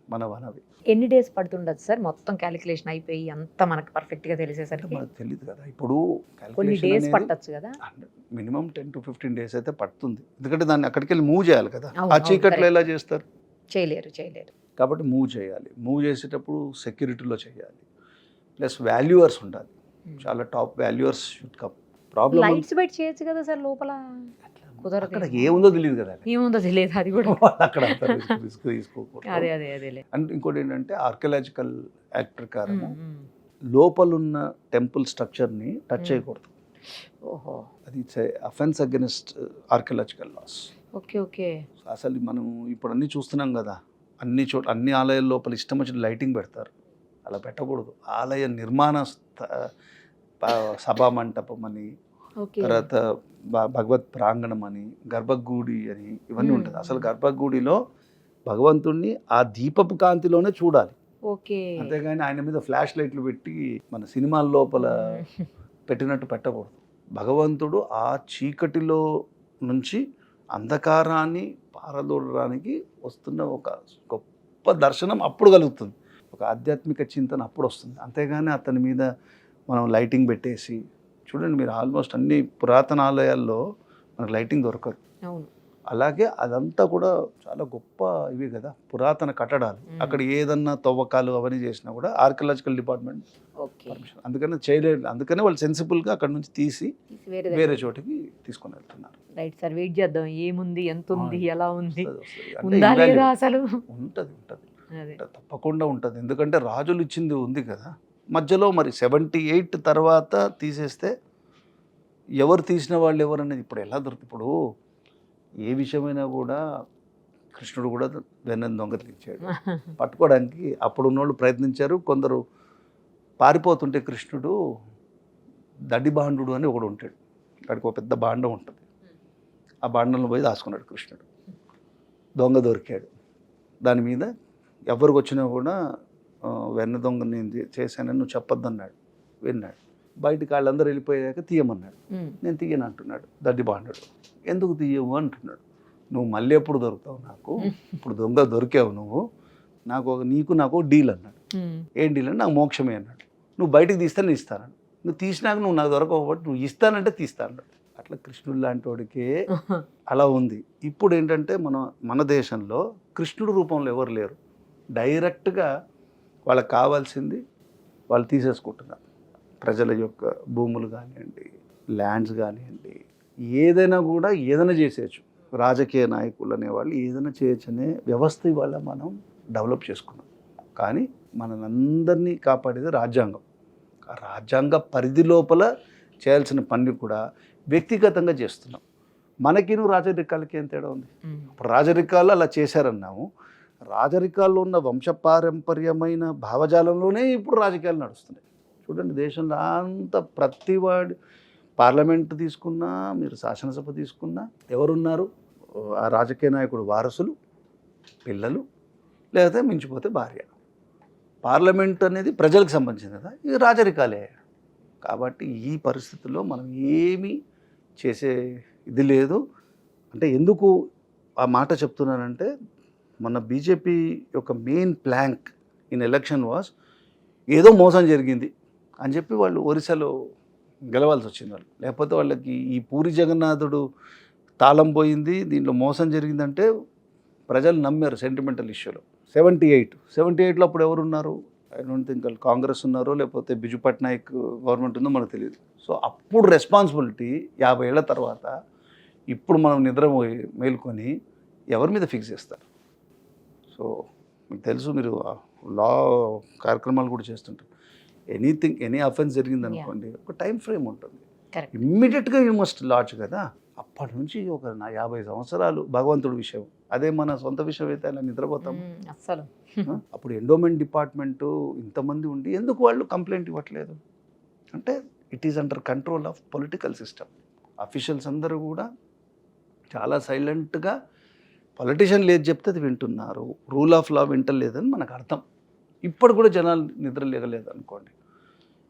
Speaker 3: మన వనవి.
Speaker 2: ఎన్ని డేస్ పడుతుండదు సార్ మొత్తం క్యాలిక్యులేషన్ అయిపోయి అంతా మనకు పర్ఫెక్ట్గా తెలిసేసరికి?
Speaker 3: మనకు తెలియదు కదా. ఇప్పుడు
Speaker 2: కొన్ని డేస్ పట్టచ్చు కదా,
Speaker 3: మినిమం 10 to 15 days అయితే పడుతుంది. ఎందుకంటే దాన్ని అక్కడికి వెళ్ళి మూవ్ చేయాలి కదా. ఆ చీకట్లో ఎలా చేస్తారు? చేయలేరు. కాబట్టి మూవ్ చేయాలి. మూవ్ చేసేటప్పుడు సెక్యూరిటీలో చేయాలి. ప్లస్ వాల్యూవర్స్ ఉండాలి. చాలా top valuers should come. Problem
Speaker 2: లైట్స్ బెట్ చేయొచ్చు కదా సార్ లోపల, కుదరదు.
Speaker 3: అక్కడ ఏముందో తెలియదు కదా,
Speaker 2: అది కూడా
Speaker 3: అక్కడ రిస్క్ తీసుకోకూడదు.
Speaker 2: అదే.
Speaker 3: అండ్ ఇంకోటి ఏంటంటే ఆర్కియలాజికల్ యాక్ట్ ప్రకారం లోపలున్న టెంపుల్ స్ట్రక్చర్ని టచ్ చేయకూడదు.
Speaker 2: ఓహో,
Speaker 3: అది it's offence against archaeological laws.
Speaker 2: Okay.
Speaker 3: అసలు మనం ఇప్పుడు అన్నీ చూస్తున్నాం కదా, అన్ని ఆలయాల లోపల ఇష్టం వచ్చిన లైటింగ్ పెడతారు. అలా పెట్టకూడదు. ఆలయ నిర్మాణ సభా మంటపం అని, తర్వాత భగవత్ ప్రాంగణం అని, గర్భగుడి అని ఇవన్నీ ఉంటుంది. అసలు గర్భగుడిలో భగవంతుణ్ణి ఆ దీపపు కాంతిలోనే చూడాలి. అంతేగాని ఆయన మీద ఫ్లాష్ లైట్లు పెట్టి మన సినిమాల లోపల పెట్టినట్టు పెట్టకూడదు. భగవంతుడు ఆ చీకటిలో నుంచి అంధకారాన్ని పారదోడడానికి వస్తున్న ఒక గొప్ప దర్శనం అప్పుడు కలుగుతుంది. ఒక ఆధ్యాత్మిక చింతన అప్పుడు వస్తుంది. అంతేగాని అతని మీద మనం లైటింగ్ పెట్టేసి చూడండి, మీరు ఆల్మోస్ట్ అన్ని పురాతన ఆలయాల్లో మనకు లైటింగ్ దొరకదు. అలాగే అదంతా కూడా చాలా గొప్ప ఇవి కదా, పురాతన కట్టడాలు. అక్కడ ఏదన్నా తవ్వకాలు అవన్నీ చేసినా కూడా ఆర్కియలాజికల్ డిపార్ట్మెంట్
Speaker 2: ఓకే
Speaker 3: పర్మిషన్, అందుకనే చేయలేదు. అందుకనే వాళ్ళు సెన్సిబుల్గా అక్కడ నుంచి తీసి వేరే చోటికి తీసుకొని వెళ్తున్నారు.
Speaker 2: రైట్ సార్, వెయిట్ చేద్దాం ఏముంది, ఎంత ఉంది, ఎలా ఉంది,
Speaker 3: వస్తది.
Speaker 2: ఉందా
Speaker 3: అంటే
Speaker 2: లేదా అసలు.
Speaker 3: ఉంటుంది ఉంటుంది
Speaker 2: అదే
Speaker 3: తప్పకుండా ఉంటుంది. ఎందుకంటే రాజులు ఇచ్చింది ఉంది కదా. మధ్యలో మరి 78 తర్వాత తీసేస్తే ఎవరు తీసిన వాళ్ళు ఎవరు అనేది ఇప్పుడు ఎలా దొరుకుతుంది? ఇప్పుడు ఏ విషయమైనా కూడా కృష్ణుడు కూడా వెన్నెను దొంగతలించాడు. పట్టుకోవడానికి అప్పుడు ఉన్నోళ్ళు ప్రయత్నించారు. కొందరు పారిపోతుంటే కృష్ణుడు దడ్డి బాండు అని ఒకడు ఉంటాడు, వాడికి ఒక పెద్ద బాండం ఉంటుంది. ఆ బాండంలో పోయి దాచుకున్నాడు కృష్ణుడు. దొంగ దొరికాడు. దాని మీద ఎవరికి వచ్చినా కూడా వెన్న దొంగ నేను చేశానని నువ్వు చెప్పొద్దన్నాడు. విన్నాడు. బయటికి వాళ్ళందరూ వెళ్ళిపోయాక తీయమన్నాడు. నేను తీయను అంటున్నాడు దడ్డి బాండుడు. ఎందుకు తీయవు అంటున్నాడు. నువ్వు మళ్ళీ ఎప్పుడు దొరుకుతావు నాకు, ఇప్పుడు దొంగ దొరికావు నువ్వు, నాకు డీల్ అన్నాడు. ఏం డీల్ అంటే నాకు మోక్షమే అన్నాడు. నువ్వు బయటికి తీస్తే నేను ఇస్తాను, నువ్వు తీసినాక నువ్వు నాకు దొరకకపోతే నువ్వు ఇస్తానంటే తీస్తా అన్నాడు. అట్లా కృష్ణుడు లాంటి వాడికే అలా ఉంది. ఇప్పుడు ఏంటంటే మన దేశంలో కృష్ణుడు రూపంలో ఎవరు లేరు. డైరెక్ట్గా వాళ్ళకి కావాల్సింది వాళ్ళు తీసేసుకుంటున్నారు. ప్రజల యొక్క భూములు కానివ్వండి, ల్యాండ్స్ కానివ్వండి, ఏదైనా కూడా ఏదైనా చేసేయచ్చు. రాజకీయ నాయకులు అనేవాళ్ళు ఏదైనా చేయొచ్చు అనే వ్యవస్థ ఇవాళ మనం డెవలప్ చేసుకున్నాం. కానీ మనందరినీ కాపాడేది రాజ్యాంగం. ఆ రాజ్యాంగ పరిధి లోపల చేయాల్సిన పని కూడా వ్యక్తిగతంగా చేస్తున్నాం. మనకిను రాజరికాలకి ఏం తేడా ఉంది? ఇప్పుడు రాజరికాలు అలా చేశారన్నాము. రాజరికాల్లో ఉన్న వంశపారంపర్యమైన భావజాలంలోనే ఇప్పుడు రాజకీయాలు నడుస్తున్నాయి. చూడండి, దేశంలో అంత ప్రతివాడి పార్లమెంట్ తీసుకున్నా, మీరు శాసనసభ తీసుకున్నా ఎవరున్నారు? ఆ రాజకీయ నాయకుడు వారసులు, పిల్లలు, లేకపోతే మించిపోతే భార్య. పార్లమెంట్ అనేది ప్రజలకు సంబంధించింది కదా, ఇది రాజరికాలే. కాబట్టి ఈ పరిస్థితుల్లో మనం ఏమీ చేసే ఇది లేదు. అంటే ఎందుకు ఆ మాట చెప్తున్నానంటే, మన బీజేపీ యొక్క main plank in election was ఏదో మోసం జరిగింది అని చెప్పి వాళ్ళు ఒరిస్సాలో గెలవాల్సి వచ్చింది వాళ్ళు. లేకపోతే వాళ్ళకి ఈ పూరి జగన్నాథుడు తాళం పోయింది, దీంట్లో మోసం జరిగిందంటే ప్రజలు నమ్మారు సెంటిమెంటల్ ఇష్యూలో. 78లో అప్పుడు ఎవరున్నారు? ఐ డోంట్ థింక్ కాంగ్రెస్ ఉన్నారో లేకపోతే బిజు పట్నాయక్ గవర్నమెంట్ ఉందో మనకు తెలియదు. సో అప్పుడు రెస్పాన్సిబిలిటీ 50 ఏళ్ల తర్వాత ఇప్పుడు మనం నిద్ర మేల్కొని ఎవరి మీద ఫిక్స్ చేస్తారు? సో మీకు తెలుసు, మీరు లా కార్యక్రమాలు కూడా చేస్తుంటారు. ఎనీ అఫెన్స్ జరిగింది అనుకోండి, ఒక టైం ఫ్రేమ్ ఉంటుంది. ఇమ్మీడియట్గా యూ మస్ట్ లాడ్జ్ కదా. అప్పటి నుంచి ఒక 50 సంవత్సరాలు భగవంతుడి విషయం. అదే మన సొంత విషయం అయితే అలా నిద్రపోతాం
Speaker 2: అసలు.
Speaker 3: అప్పుడు ఎండోమెంట్ డిపార్ట్మెంటు ఇంతమంది ఉండి ఎందుకు వాళ్ళు కంప్లైంట్ ఇవ్వట్లేదు అంటే it is under control of political system. Officials అందరూ కూడా చాలా సైలెంట్గా పొలిటీషియన్లు ఏది చెప్తే అది వింటున్నారు. రూల్ ఆఫ్ లా వింటలేదని మనకు అర్థం. ఇప్పుడు కూడా జనాలు నిద్ర లేగలేదు అనుకోండి.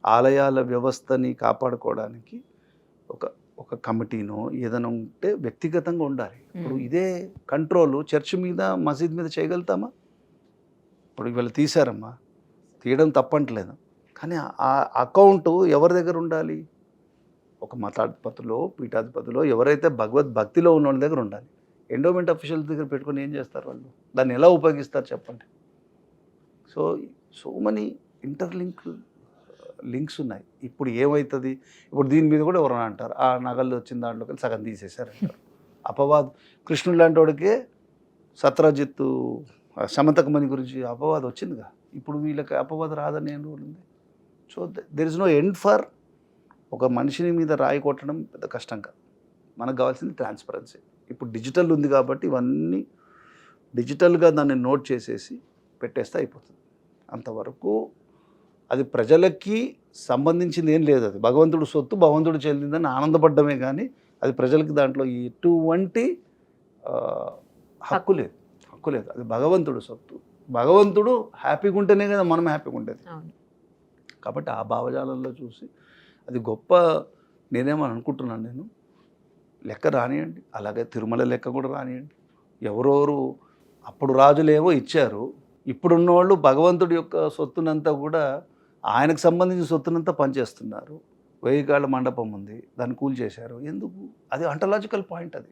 Speaker 3: ఆలయాల వ్యవస్థని కాపాడుకోవడానికి ఒక కమిటీనో ఏదైనా ఉంటే వ్యక్తిగతంగా ఉండాలి. ఇప్పుడు ఇదే కంట్రోల్ చర్చ్ మీద, మసీద్ మీద చేయగలుగుతామా? ఇప్పుడు ఇవాళ తీశారమ్మా, తీయడం తప్పంటలేదు, కానీ ఆ అకౌంట్ ఎవరి దగ్గర ఉండాలి? ఒక మతాధిపతులో, పీఠాధిపతిలో, ఎవరైతే భగవద్భక్తిలో ఉన్న వాళ్ళ దగ్గర ఉండాలి. ఎండోమెంట్ అఫీషియల్స్ దగ్గర పెట్టుకొని ఏం చేస్తారు వాళ్ళు? దాన్ని ఎలా ఉపయోగిస్తారు చెప్పండి? సో మెనీ లింక్స్ ఉన్నాయి. ఇప్పుడు ఏమవుతుంది? ఇప్పుడు దీని మీద కూడా ఎవరైనా అంటారు, ఆ నగలు వచ్చిన దాంట్లోకి సగం తీసేశారంటారు. అపవాద్ కృష్ణుడు లాంటి వాడికే సత్రజిత్తు శమంతకమణి గురించి అపవాదం వచ్చిందిగా. ఇప్పుడు వీళ్ళకి అపవాదం రాదని ఏం రూల్ ఉంది? So there is no end for ఒక మనిషిని మీద రాయి కొట్టడం పెద్ద కష్టం కాదు. మనకు కావాల్సింది ట్రాన్స్పరెన్సీ. ఇప్పుడు డిజిటల్ ఉంది కాబట్టి ఇవన్నీ డిజిటల్గా దాన్ని నోట్ చేసేసి పెట్టేస్తే అయిపోతుంది. అంతవరకు అది ప్రజలకి సంబంధించింది ఏం లేదు. అది భగవంతుడు సొత్తు, భగవంతుడు చెందిందని ఆనందపడ్డమే కానీ అది ప్రజలకి దాంట్లో ఎటువంటి హక్కు లేదు. అది భగవంతుడు సొత్తు. భగవంతుడు హ్యాపీగా ఉంటేనే కదా మనం హ్యాపీగా ఉండేది. కాబట్టి ఆ భావజాలంలో చూసి అది గొప్ప నేనేమని అనుకుంటున్నాను. నేను లెక్క రానియండి, అలాగే తిరుమల లెక్క కూడా రానియండి. ఎవరెవరు అప్పుడు రాజులేవో ఇచ్చారు, ఇప్పుడున్న వాళ్ళు భగవంతుడి యొక్క సొత్తునంతా కూడా ఆయనకు సంబంధించిన సొత్తునంతా పనిచేస్తున్నారు. 1000 కాళ్ళ మండపం ఉంది, దాన్ని కూల్చేశారు. ఎందుకు? అది అంటలాజికల్ పాయింట్. అది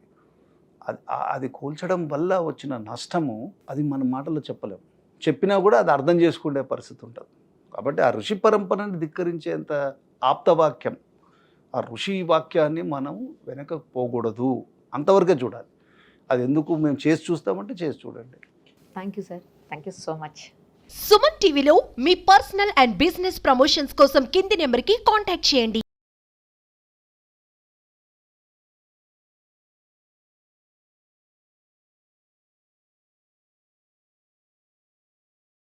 Speaker 3: అది కూల్చడం వల్ల వచ్చిన నష్టము అది మన మాటలో చెప్పలేము. చెప్పినా కూడా అది అర్థం చేసుకునే పరిస్థితి ఉంటుంది. కాబట్టి ఆ ఋషి పరంపరని ధిక్కరించేంత ఆప్తవాక్యం, ఆ ఋషి వాక్యాన్ని మనం వెనక పోకూడదు, అంతవరకే చూడాలి. అది ఎందుకు మేము చేసి చూస్తామంటే చేసి చూడండి.
Speaker 2: Thank you sir, thank you so much.
Speaker 1: Suman టీవీలో మీ పర్సనల్ అండ్ బిజినెస్ ప్రమోషన్స్ కోసం కింది నెంబర్కి కాంటాక్ట్ చేయండి.